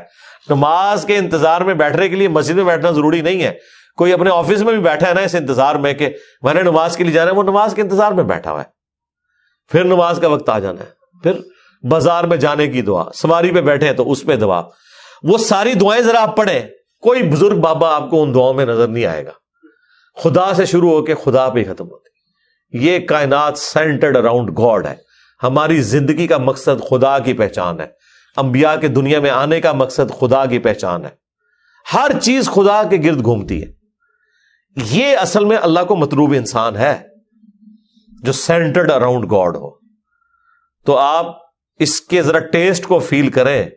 نماز کے انتظار میں بیٹھنے کے لیے مسجد میں بیٹھنا ضروری نہیں ہے، کوئی اپنے آفس میں بھی بیٹھا ہے نا اس انتظار میں کہ میں نے نماز کے لیے جانا ہے، وہ نماز کے انتظار میں بیٹھا ہوا ہے، پھر نماز کا وقت آ جانا ہے، پھر بازار میں جانے کی دعا، سواری پہ بیٹھے ہیں تو اس پہ دعا، وہ ساری دعائیں ذرا آپ پڑھیں، کوئی بزرگ بابا آپ کو ان دعاؤں میں نظر نہیں آئے گا، خدا سے شروع ہو کے خدا پہ ختم ہوتی۔ یہ کائنات سینٹرڈ اراؤنڈ گاڈ ہے، ہماری زندگی کا مقصد خدا کی پہچان ہے، انبیاء کے دنیا میں آنے کا مقصد خدا کی پہچان ہے، ہر چیز خدا کے گرد گھومتی ہے. یہ اصل میں اللہ کو مطلوب انسان ہے جو سینٹرڈ اراؤنڈ گاڈ ہو. تو آپ اس کے ذرا ٹیسٹ کو فیل کریں.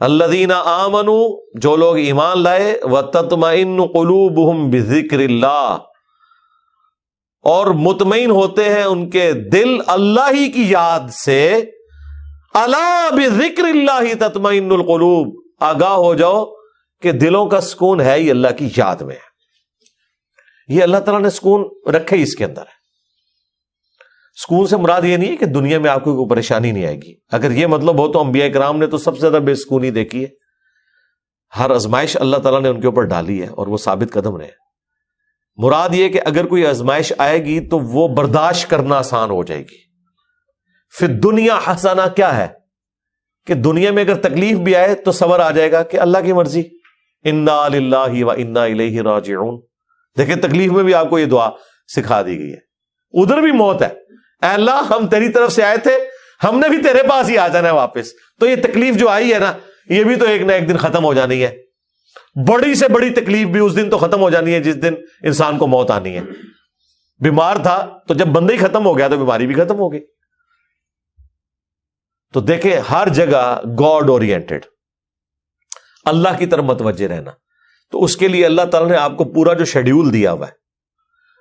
الذین آمنوا، جو لوگ ایمان لائے، وتطمئن قلوبہم بذکر اللہ، اور مطمئن ہوتے ہیں ان کے دل اللہ ہی کی یاد سے. الا بذکر اللہ تطمئن القلوب، آگاہ ہو جاؤ کہ دلوں کا سکون ہے ہی اللہ کی یاد میں ہے. یہ اللہ تعالیٰ نے سکون رکھے ہی اس کے اندر ہے. سکون سے مراد یہ نہیں ہے کہ دنیا میں آپ کو کوئی پریشانی نہیں آئے گی. اگر یہ مطلب ہو تو انبیاء کرام نے تو سب سے زیادہ بے سکونی دیکھی ہے. ہر آزمائش اللہ تعالیٰ نے ان کے اوپر ڈالی ہے اور وہ ثابت قدم رہے. مراد یہ کہ اگر کوئی آزمائش آئے گی تو وہ برداشت کرنا آسان ہو جائے گی. پھر دنیا حسنہ کیا ہے کہ دنیا میں اگر تکلیف بھی آئے تو صبر آ جائے گا کہ اللہ کی مرضی، انا للہ و انا الیہ راجعون. دیکھیں تکلیف میں بھی آپ کو یہ دعا سکھا دی گئی ہے. ادھر بھی موت ہے، اے اللہ ہم تیری طرف سے آئے تھے، ہم نے بھی تیرے پاس ہی آ جانا ہے واپس. تو یہ تکلیف جو آئی ہے نا، یہ بھی تو ایک نہ ایک دن ختم ہو جانی ہے. بڑی سے بڑی تکلیف بھی اس دن تو ختم ہو جانی ہے جس دن انسان کو موت آنی ہے. بیمار تھا تو جب بندہ ہی ختم ہو گیا تو بیماری بھی ختم ہو گئی. تو دیکھیں ہر جگہ گاڈ اورینٹڈ، اللہ کی طرف متوجہ رہنا. تو اس کے لیے اللہ تعالیٰ نے آپ کو پورا جو شیڈیول دیا ہوا ہے.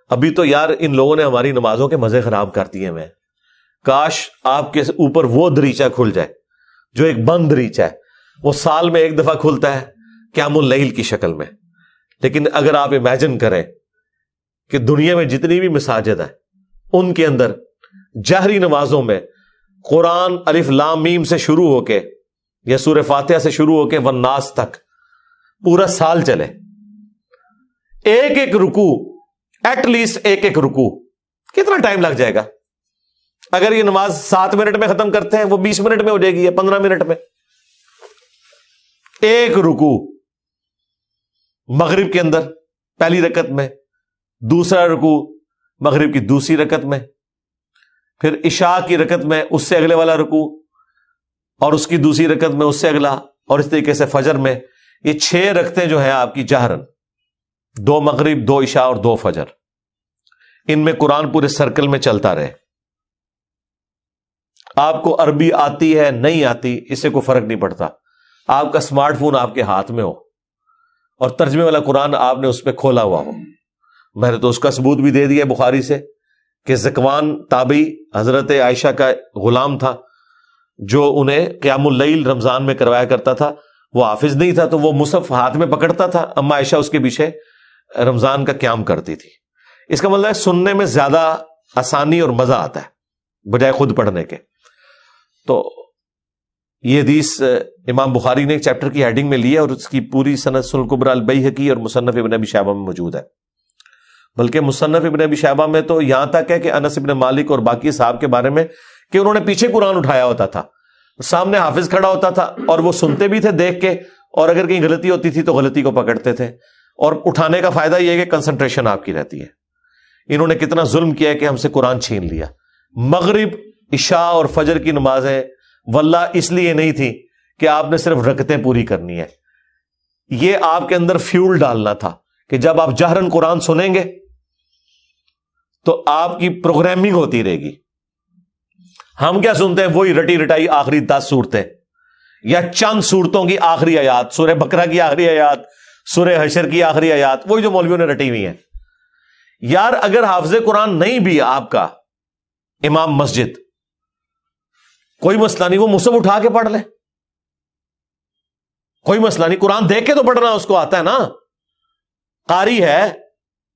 ابھی تو یار ان لوگوں نے ہماری نمازوں کے مزے خراب کر دیے ہیں. کاش آپ کے اوپر وہ دریچہ کھل جائے جو ایک بند دریچہ ہے، وہ سال میں ایک دفعہ کھلتا ہے قیام اللیل کی شکل میں. لیکن اگر آپ امیجن کریں کہ دنیا میں جتنی بھی مساجد ہیں ان کے اندر جہری نمازوں میں قرآن الف لام میم سے شروع ہو کے یا سورہ فاتحہ سے شروع ہو کے والناس تک پورا سال چلے، ایک ایک رکوع، ایٹ لیسٹ ایک ایک رکوع، کتنا ٹائم لگ جائے گا؟ اگر یہ نماز 7 منٹ میں ختم کرتے ہیں وہ 20 منٹ میں ہو جائے گی یا 15 منٹ میں. ایک رکوع مغرب کے اندر پہلی رکعت میں، دوسرا رکوع مغرب کی دوسری رکعت میں، پھر عشاء کی رکعت میں اس سے اگلے والا رکوع، اور اس کی دوسری رکعت میں اس سے اگلا، اور اس طریقے سے فجر میں. یہ 6 رکعتیں جو ہیں آپ کی جہرن، 2 مغرب 2 عشاء اور 2 فجر، ان میں قرآن پورے سرکل میں چلتا رہے. آپ کو عربی آتی ہے نہیں آتی اس سے کوئی فرق نہیں پڑتا. آپ کا اسمارٹ فون آپ کے ہاتھ میں ہو اور ترجمے والا قرآن آپ نے اس پہ کھولا ہوا ہو. میں نے تو اس کا ثبوت بھی دے دیا بخاری سے کہ ذکوان تابعی حضرت عائشہ کا غلام تھا جو انہیں قیام اللیل رمضان میں کروایا کرتا تھا. وہ حافظ نہیں تھا تو وہ مصحف ہاتھ میں پکڑتا تھا، اما عائشہ اس کے پیچھے رمضان کا قیام کرتی تھی. اس کا مطلب ہے سننے میں زیادہ آسانی اور مزہ آتا ہے بجائے خود پڑھنے کے. تو یہ حدیث امام بخاری نے ایک چیپٹر کی ہیڈنگ میں لی ہے اور اس کی پوری سند سنن الکبریٰ البیہقی اور مصنف ابن ابی شیبہ میں موجود ہے. بلکہ مصنف ابن ابی شیبہ میں تو یہاں تک ہے کہ انس ابن مالک اور باقی صحاب کے بارے میں کہ انہوں نے پیچھے قرآن اٹھایا ہوتا تھا، سامنے حافظ کھڑا ہوتا تھا اور وہ سنتے بھی تھے دیکھ کے، اور اگر کہیں غلطی ہوتی تھی تو غلطی کو پکڑتے تھے. اور اٹھانے کا فائدہ یہ ہے کہ کنسنٹریشن آپ کی رہتی ہے. انہوں نے کتنا ظلم کیا کہ ہم سے قرآن چھین لیا. مغرب عشاء اور فجر کی نمازیں واللہ اس لیے نہیں تھی کہ آپ نے صرف رکعتیں پوری کرنی ہے، یہ آپ کے اندر فیول ڈالنا تھا کہ جب آپ جہرن قرآن سنیں گے تو آپ کی پروگرامنگ ہوتی رہے گی. ہم کیا سنتے ہیں؟ وہی رٹی رٹائی آخری 10 صورتیں یا چند صورتوں کی آخری آیات، سورہ بقرہ کی آخری آیات، سورہ حشر کی آخری آیات، وہی جو مولویوں نے رٹی ہوئی ہیں. یار اگر حافظ قرآن نہیں بھی آپ کا امام مسجد، کوئی مسئلہ نہیں، وہ مصحف اٹھا کے پڑھ لے، کوئی مسئلہ نہیں. قرآن دیکھ کے تو پڑھنا اس کو آتا ہے نا، قاری ہے،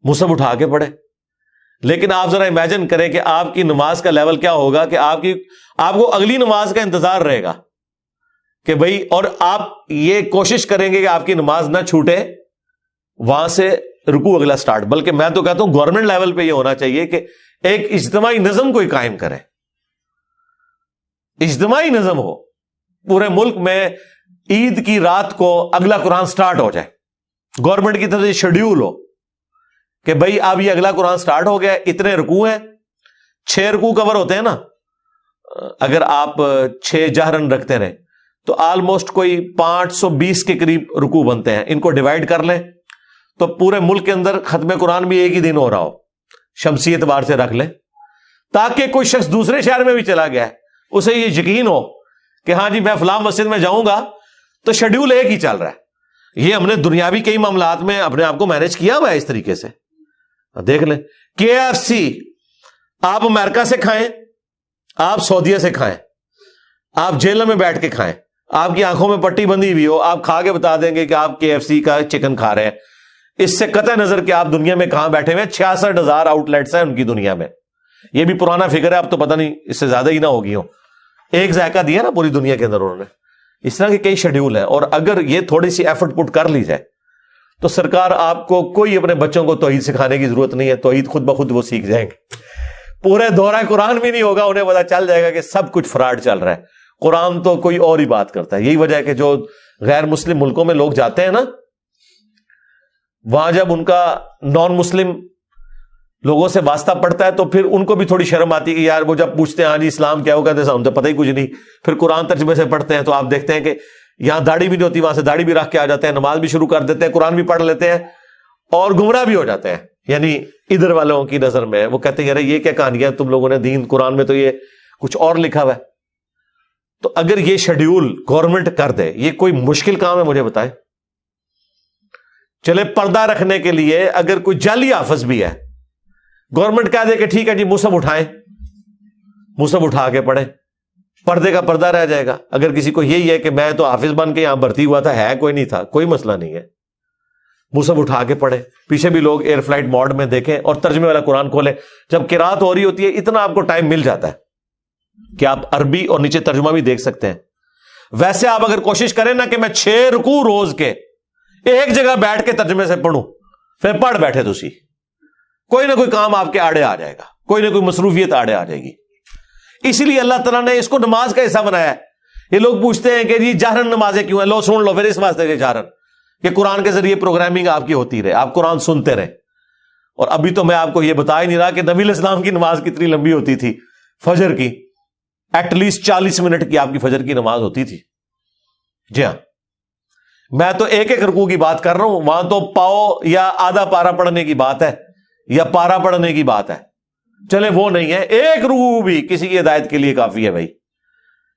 مصحف اٹھا کے پڑھے. لیکن آپ ذرا امیجن کریں کہ آپ کی نماز کا لیول کیا ہوگا کہ آپ کو اگلی نماز کا انتظار رہے گا کہ بھئی، اور آپ یہ کوشش کریں گے کہ آپ کی نماز نہ چھوٹے، وہاں سے رکوع اگلا سٹارٹ. بلکہ میں تو کہتا ہوں گورنمنٹ لیول پہ یہ ہونا چاہیے کہ ایک اجتماعی نظم کوئی قائم کرے، اجتماعی نظم ہو پورے ملک میں. عید کی رات کو اگلا قرآن سٹارٹ ہو جائے، گورنمنٹ کی طرف سے شیڈیول ہو کہ بھئی اب یہ اگلا قرآن سٹارٹ ہو گیا، اتنے رکوع ہیں، 6 رکوع کور ہوتے ہیں نا. اگر آپ 6 جہرن رکھتے رہے تو آلموسٹ کوئی 520 کے قریب رکوع بنتے ہیں. ان کو ڈیوائڈ کر لیں تو پورے ملک کے اندر ختم قرآن بھی ایک ہی دن ہو رہا ہو, شمسی اعتبار سے رکھ لیں, تاکہ کوئی شخص دوسرے شہر میں بھی چلا گیا ہے اسے یہ یقین ہو کہ ہاں جی میں فلاں مسجد میں جاؤں گا تو شیڈیول ایک ہی چل رہا ہے. یہ ہم نے دنیاوی کئی معاملات میں اپنے آپ کو مینج کیا ہوا ہے اس طریقے سے. دیکھ لیں KFC آپ امریکہ سے کھائیں, آپ سعودیہ سے کھائیں, آپ جیل میں بیٹھ کے کھائیں, آپ کی آنکھوں میں پٹی بندی ہوئی ہو, آپ کھا کے بتا دیں گے کہ آپ KFC کا چکن کھا رہے ہیں. اس سے قطع نظر کہ آپ دنیا میں کہاں بیٹھے ہوئے, 66,000 آؤٹ لیٹس ہیں ان کی دنیا میں. یہ بھی پرانا فگر ہے, اب تو پتہ نہیں اس سے زیادہ ہی نہ ہوگی ہوں. ایک ذائقہ دیا نا پوری دنیا کے اندر انہوں نے. اس طرح کے کئی شیڈیول ہیں, اور اگر یہ تھوڑی سی ایفرٹ پٹ کر لی جائے تو سرکار آپ کو کوئی اپنے بچوں کو توحید سکھانے کی ضرورت نہیں ہے, توحید خود بخود وہ سیکھ جائیں گے. پورے دورہ قرآن بھی نہیں ہوگا, انہیں پتا چل جائے گا کہ سب کچھ فراڈ چل رہا ہے. قرآن تو کوئی اور ہی بات کرتا ہے. یہی وجہ ہے کہ جو غیر مسلم ملکوں میں لوگ جاتے ہیں نا, وہاں جب ان کا نان مسلم لوگوں سے واسطہ پڑتا ہے تو پھر ان کو بھی تھوڑی شرم آتی ہے کہ یار وہ جب پوچھتے ہیں ہاں جی اسلام کیا ہوگا, ہم تو پتہ ہی کچھ نہیں. پھر قرآن ترجمے سے پڑھتے ہیں تو آپ دیکھتے ہیں کہ یہاں داڑھی بھی نہیں ہوتی, وہاں سے داڑھی بھی رکھ کے آ جاتے ہیں, نماز بھی شروع کر دیتے ہیں, قرآن بھی پڑھ لیتے ہیں اور گمراہ بھی ہو جاتے ہیں. یعنی ادھر والوں کی نظر میں وہ کہتے ہیں یار یہ کیا کہانیاں تم لوگوں نے, دین قرآن میں تو یہ کچھ اور لکھا ہوا ہے. تو اگر یہ شیڈیول گورنمنٹ کر دے, یہ کوئی مشکل کام ہے مجھے بتائیں. چلے پردہ رکھنے کے لیے اگر کوئی جعلی حافظ بھی ہے, گورنمنٹ کہہ دے کہ ٹھیک ہے جی مصحف اٹھائیں, مصحف اٹھا کے پڑھیں, پردے کا پردہ رہ جائے گا. اگر کسی کو یہی ہے کہ میں تو حافظ بن کے یہاں بھرتی ہوا تھا, ہے کوئی نہیں تھا, کوئی مسئلہ نہیں ہے, مصحف اٹھا کے پڑھیں. پیچھے بھی لوگ ایئر فلائٹ موڈ میں دیکھیں اور ترجمے والا قرآن کھولیں. جب قرات ہو رہی ہوتی ہے اتنا آپ کو ٹائم مل جاتا ہے کہ آپ عربی اور نیچے ترجمہ بھی دیکھ سکتے ہیں. ویسے آپ اگر کوشش کریں نا کہ میں 6 رکوع روز کے ایک جگہ بیٹھ کے ترجمے سے پڑھوں, پھر پڑھ بیٹھے تو کوئی نہ کوئی کام آپ کے آڑے آ جائے گا, کوئی نہ کوئی مصروفیت آڑے آ جائے گی. اسی لیے اللہ تعالیٰ نے اس کو نماز کا حصہ بنایا ہے. یہ لوگ پوچھتے ہیں کہ جی جہرن نمازیں کیوں ہیں, لو سن لو پھر اس واسطے کہ جہرن کہ قرآن کے ذریعے پروگرامنگ آپ کی ہوتی رہے, آپ قرآن سنتے رہے. اور ابھی تو میں آپ کو یہ بتا ہی نہیں رہا کہ نبی علیہ السلام کی نماز کتنی لمبی ہوتی تھی. فجر کی ایٹ لیسٹ 40 منٹ کی آپ کی فجر کی نماز ہوتی تھی. جی ہاں, میں تو ایک ایک رکوع کی بات کر رہا ہوں, وہاں تو پاؤ یا آدھا پارا پڑھنے کی بات ہے یا پارا پڑھنے کی بات ہے. چلے وہ نہیں ہے, ایک رکوع بھی کسی کی ہدایت کے لیے کافی ہے بھائی.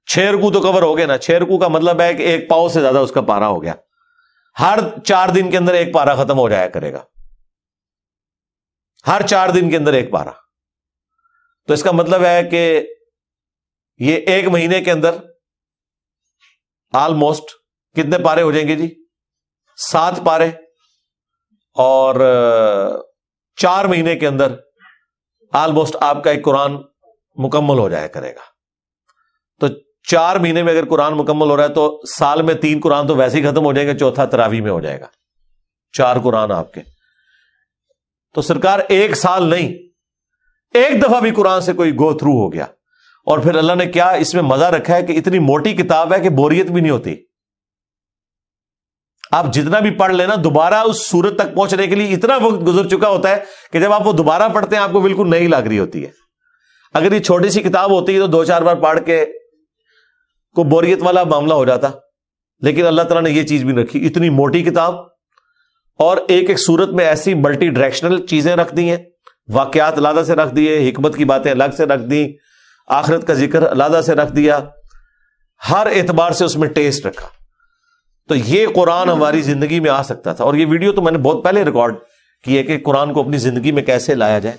6 رکوع تو کور ہو گئے نا. 6 رکوع کا مطلب ہے کہ ایک پاؤ سے زیادہ اس کا پارا ہو گیا. ہر 4 دن کے اندر ایک پارا ختم ہو جایا کرے گا, ہر 4 دن کے اندر ایک پارا. تو اس کا مطلب ہے کہ یہ ایک مہینے کے اندر آلموسٹ کتنے پارے ہو جائیں گے جی؟ 7 پارے. اور 4 مہینے کے اندر آلموسٹ آپ کا ایک قرآن مکمل ہو جایا کرے گا. تو 4 مہینے میں اگر قرآن مکمل ہو رہا ہے تو سال میں 3 قرآن تو ویسے ہی ختم ہو جائیں گے, چوتھا تراویح میں ہو جائے گا. 4 قرآن آپ کے. تو سرکار ایک سال نہیں, ایک دفعہ بھی قرآن سے کوئی گو تھرو ہو گیا. اور پھر اللہ نے کیا اس میں مزہ رکھا ہے کہ اتنی موٹی کتاب ہے کہ بوریت بھی نہیں ہوتی. آپ جتنا بھی پڑھ لینا, دوبارہ اس سورت تک پہنچنے کے لیے اتنا وقت گزر چکا ہوتا ہے کہ جب آپ وہ دوبارہ پڑھتے ہیں آپ کو بالکل نئی لگ رہی ہوتی ہے. اگر یہ چھوٹی سی کتاب ہوتی ہے تو 2-4 بار پڑھ کے کو بوریت والا معاملہ ہو جاتا. لیکن اللہ تعالیٰ نے یہ چیز بھی رکھی, اتنی موٹی کتاب, اور ایک ایک سورت میں ایسی ملٹی ڈائریکشنل چیزیں رکھ دی ہیں, واقعات علیحدہ سے رکھ دیے, حکمت کی باتیں الگ سے رکھ دی, آخرت کا ذکر علیحدہ سے رکھ دیا, ہر اعتبار سے اس میں ٹیسٹ رکھا. تو یہ قرآن ہماری زندگی میں آ سکتا تھا. اور یہ ویڈیو تو میں نے بہت پہلے ریکارڈ کی ہے کہ قرآن کو اپنی زندگی میں کیسے لایا جائے.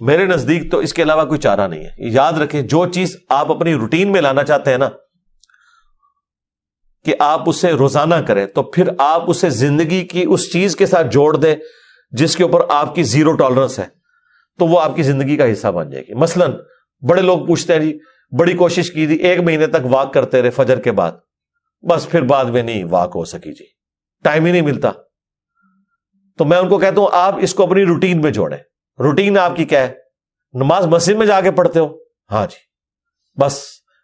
میرے نزدیک تو اس کے علاوہ کوئی چارہ نہیں ہے. یاد رکھیں, جو چیز آپ اپنی روٹین میں لانا چاہتے ہیں نا, کہ آپ اسے روزانہ کریں, تو پھر آپ اسے زندگی کی اس چیز کے ساتھ جوڑ دیں جس کے اوپر آپ کی 0 ٹالرنس ہے, تو وہ آپ کی زندگی کا حصہ بن جائے گی. مثلا بڑے لوگ پوچھتے ہیں جی بڑی کوشش کی تھی, 1 مہینے تک واک کرتے رہے فجر کے بعد, بس پھر بعد میں نہیں واک ہو سکی جی, ٹائم ہی نہیں ملتا. تو میں ان کو کہتا ہوں آپ اس کو اپنی روٹین میں جوڑیں. روٹین آپ کی کیا ہے؟ نماز مسجد میں جا کے پڑھتے ہو, ہاں جی, بس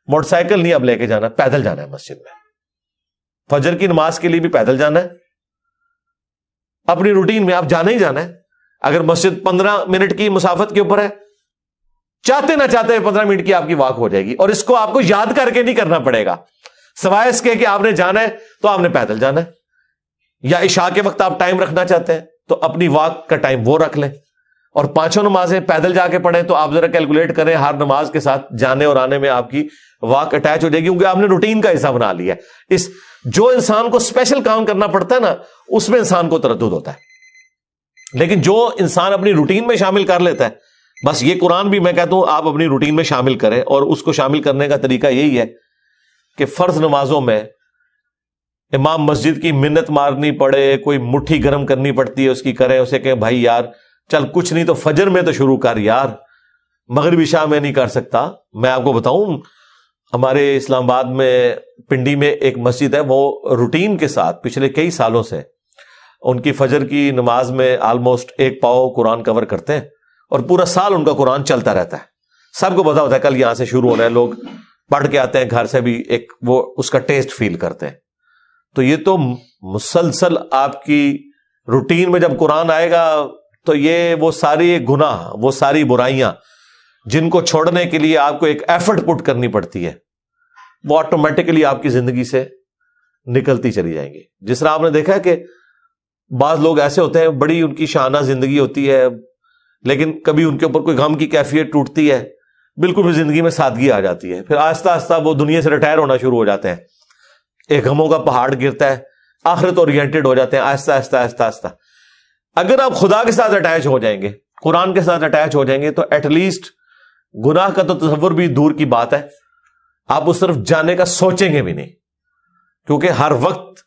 موٹر سائیکل نہیں اب لے کے جانا, پیدل جانا ہے مسجد میں. فجر کی نماز کے لیے بھی پیدل جانا ہے. اپنی روٹین میں آپ جانا ہی جانا ہے. اگر مسجد 15 منٹ کی مسافت کے اوپر ہے, چاہتے نہ چاہتے 15 منٹ کی آپ کی واک ہو جائے گی. اور اس کو آپ کو یاد کر کے نہیں کرنا پڑے گا, سوائے اس کے کہ آپ نے جانا ہے تو آپ نے پیدل جانا ہے، یا عشاء کے وقت آپ ٹائم رکھنا چاہتے ہیں تو اپنی واک کا ٹائم وہ رکھ لیں، اور 5 نمازیں پیدل جا کے پڑھیں تو آپ ذرا کیلکولیٹ کریں ہر نماز کے ساتھ جانے اور آنے میں آپ کی واک اٹیچ ہو جائے گی، کیونکہ آپ نے روٹین کا حصہ بنا لیا ہے۔ جو انسان کو اسپیشل کام کرنا پڑتا ہے نا، اس میں انسان کو تردد ہوتا ہے، لیکن جو انسان اپنی روٹین میں شامل کر لیتا ہے، بس یہ قرآن بھی میں کہتا ہوں آپ اپنی روٹین میں شامل کریں، اور اس کو شامل کرنے کا طریقہ یہی ہے کہ فرض نمازوں میں امام مسجد کی منت مارنی پڑے، کوئی مٹھی گرم کرنی پڑتی ہے اس کی کریں، اسے کہ بھائی یار چل کچھ نہیں تو فجر میں تو شروع کر یار، مغرب عشاء میں نہیں کر سکتا۔ میں آپ کو بتاؤں ہمارے اسلام آباد میں پنڈی میں ایک مسجد ہے، وہ روٹین کے ساتھ پچھلے کئی سالوں سے ان کی فجر کی نماز میں آلموسٹ 1 پاؤ قرآن کور کرتے ہیں، اور پورا سال ان کا قرآن چلتا رہتا ہے۔ سب کو پتا ہوتا ہے کل یہاں سے شروع ہونا ہے، لوگ پڑھ کے آتے ہیں گھر سے بھی ایک وہ اس کا ٹیسٹ فیل کرتے ہیں۔ تو یہ تو مسلسل آپ کی روٹین میں جب قرآن آئے گا تو یہ وہ ساری گناہ، وہ ساری برائیاں جن کو چھوڑنے کے لیے آپ کو ایک ایفرٹ پٹ کرنی پڑتی ہے، وہ آٹومیٹکلی آپ کی زندگی سے نکلتی چلی جائیں گی۔ جس طرح آپ نے دیکھا ہے کہ بعض لوگ ایسے ہوتے ہیں بڑی ان کی شانہ زندگی ہوتی ہے، لیکن کبھی ان کے اوپر کوئی غم کی کیفیت ٹوٹتی ہے، بالکل بھی زندگی میں سادگی آ جاتی ہے، پھر آہستہ آہستہ وہ دنیا سے ریٹائر ہونا شروع ہو جاتے ہیں، ایک غموں کا پہاڑ گرتا ہے، آخرت اورینٹڈ ہو جاتے ہیں آہستہ آہستہ آہستہ آہستہ۔ اگر آپ خدا کے ساتھ اٹیچ ہو جائیں گے، قرآن کے ساتھ اٹیچ ہو جائیں گے، تو ایٹ لیسٹ گناہ کا تو تصور بھی دور کی بات ہے، آپ اس طرف جانے کا سوچیں گے بھی نہیں، کیونکہ ہر وقت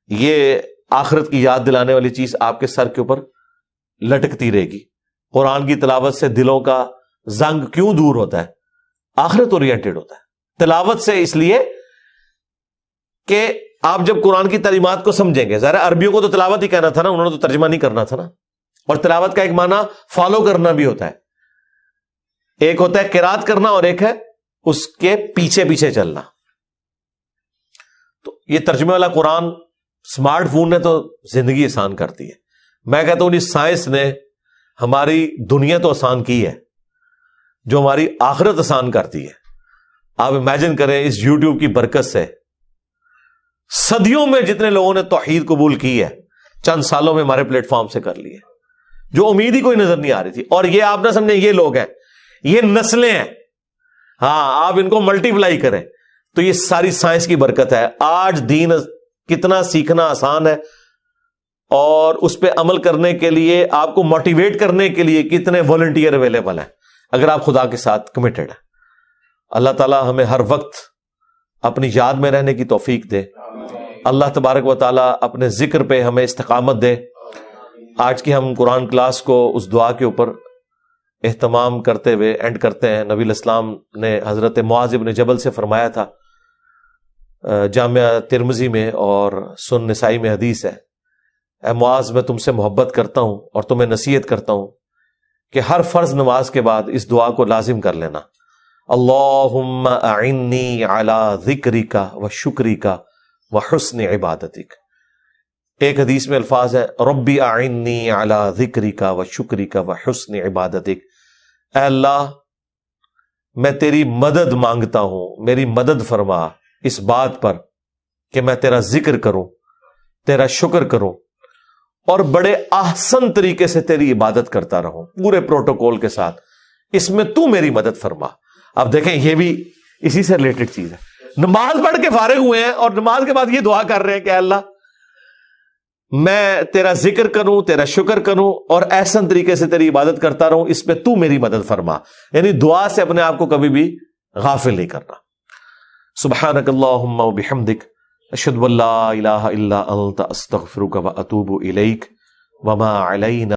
یہ آخرت کی یاد دلانے والی چیز آپ کے سر کے اوپر لٹکتی رہے گی۔ قرآن کی تلاوت سے دلوں کا زنگ کیوں دور ہوتا ہے؟ آخرت اورینٹڈ ہوتا ہے تلاوت سے، اس لیے کہ آپ جب قرآن کی تعلیمات کو سمجھیں گے، ظاہر عربیوں کو تو تلاوت ہی کہنا تھا نا، انہوں نے تو ترجمہ نہیں کرنا تھا نا، اور تلاوت کا ایک معنی فالو کرنا بھی ہوتا ہے، ایک ہوتا ہے قرات کرنا اور ایک ہے اس کے پیچھے پیچھے چلنا۔ تو یہ ترجمے والا قرآن سمارٹ فون نے تو زندگی آسان کرتی ہے۔ میں کہتا ہوں اس سائنس نے ہماری دنیا تو آسان کی ہے، جو ہماری آخرت آسان کرتی ہے۔ آپ امیجن کریں اس یوٹیوب کی برکت سے صدیوں میں جتنے لوگوں نے توحید قبول کی ہے، چند سالوں میں ہمارے پلیٹ فارم سے کر لی ہے، جو امید ہی کوئی نظر نہیں آ رہی تھی۔ اور یہ آپ نہ سمجھیں یہ لوگ ہیں، یہ نسلیں ہیں، ہاں آپ ان کو ملٹی پلائی کریں تو یہ ساری سائنس کی برکت ہے۔ آج دین کتنا سیکھنا آسان ہے، اور اس پہ عمل کرنے کے لیے آپ کو موٹیویٹ کرنے کے لیے کتنے والنٹیئر اویلیبل ہیں، اگر آپ خدا کے ساتھ کمیٹڈ ہیں۔ اللہ تعالی ہمیں ہر وقت اپنی یاد میں رہنے کی توفیق دے، اللہ تبارک و تعالی اپنے ذکر پہ ہمیں استقامت دے۔ آج کی ہم قرآن کلاس کو اس دعا کے اوپر اہتمام کرتے ہوئے اینڈ کرتے ہیں۔ نبی الاسلام نے حضرت معاذ بن جبل سے فرمایا تھا، جامعہ ترمذی میں اور سنن نسائی میں حدیث ہے، اے معاذ میں تم سے محبت کرتا ہوں اور تمہیں نصیحت کرتا ہوں کہ ہر فرض نماز کے بعد اس دعا کو لازم کر لینا، اللہم اعنی علی ذکرک و شکرک و حسن عبادتک۔ ایک حدیث میں الفاظ ہے، ربی اعنی علی ذکرک و شکرک و حسن عبادتک، اے اللہ میں تیری مدد مانگتا ہوں، میری مدد فرما اس بات پر کہ میں تیرا ذکر کروں، تیرا شکر کروں، اور بڑے احسن طریقے سے تیری عبادت کرتا رہوں، پورے پروٹوکول کے ساتھ، اس میں تو میری مدد فرما۔ اب دیکھیں یہ بھی اسی سے ریلیٹڈ چیز ہے، نماز پڑھ کے فارغ ہوئے ہیں اور نماز کے بعد یہ دعا کر رہے ہیں کہ اللہ میں تیرا ذکر کروں، تیرا شکر کروں، اور احسن طریقے سے تیری عبادت کرتا رہوں، اس پہ تو میری مدد فرما۔ یعنی دعا سے اپنے آپ کو کبھی بھی غافل نہیں کرنا۔ سبحانک اللہم و بحمدک، اشہد ان لا الہ الا انت، استغفرک و اتوب الیک، وما علینا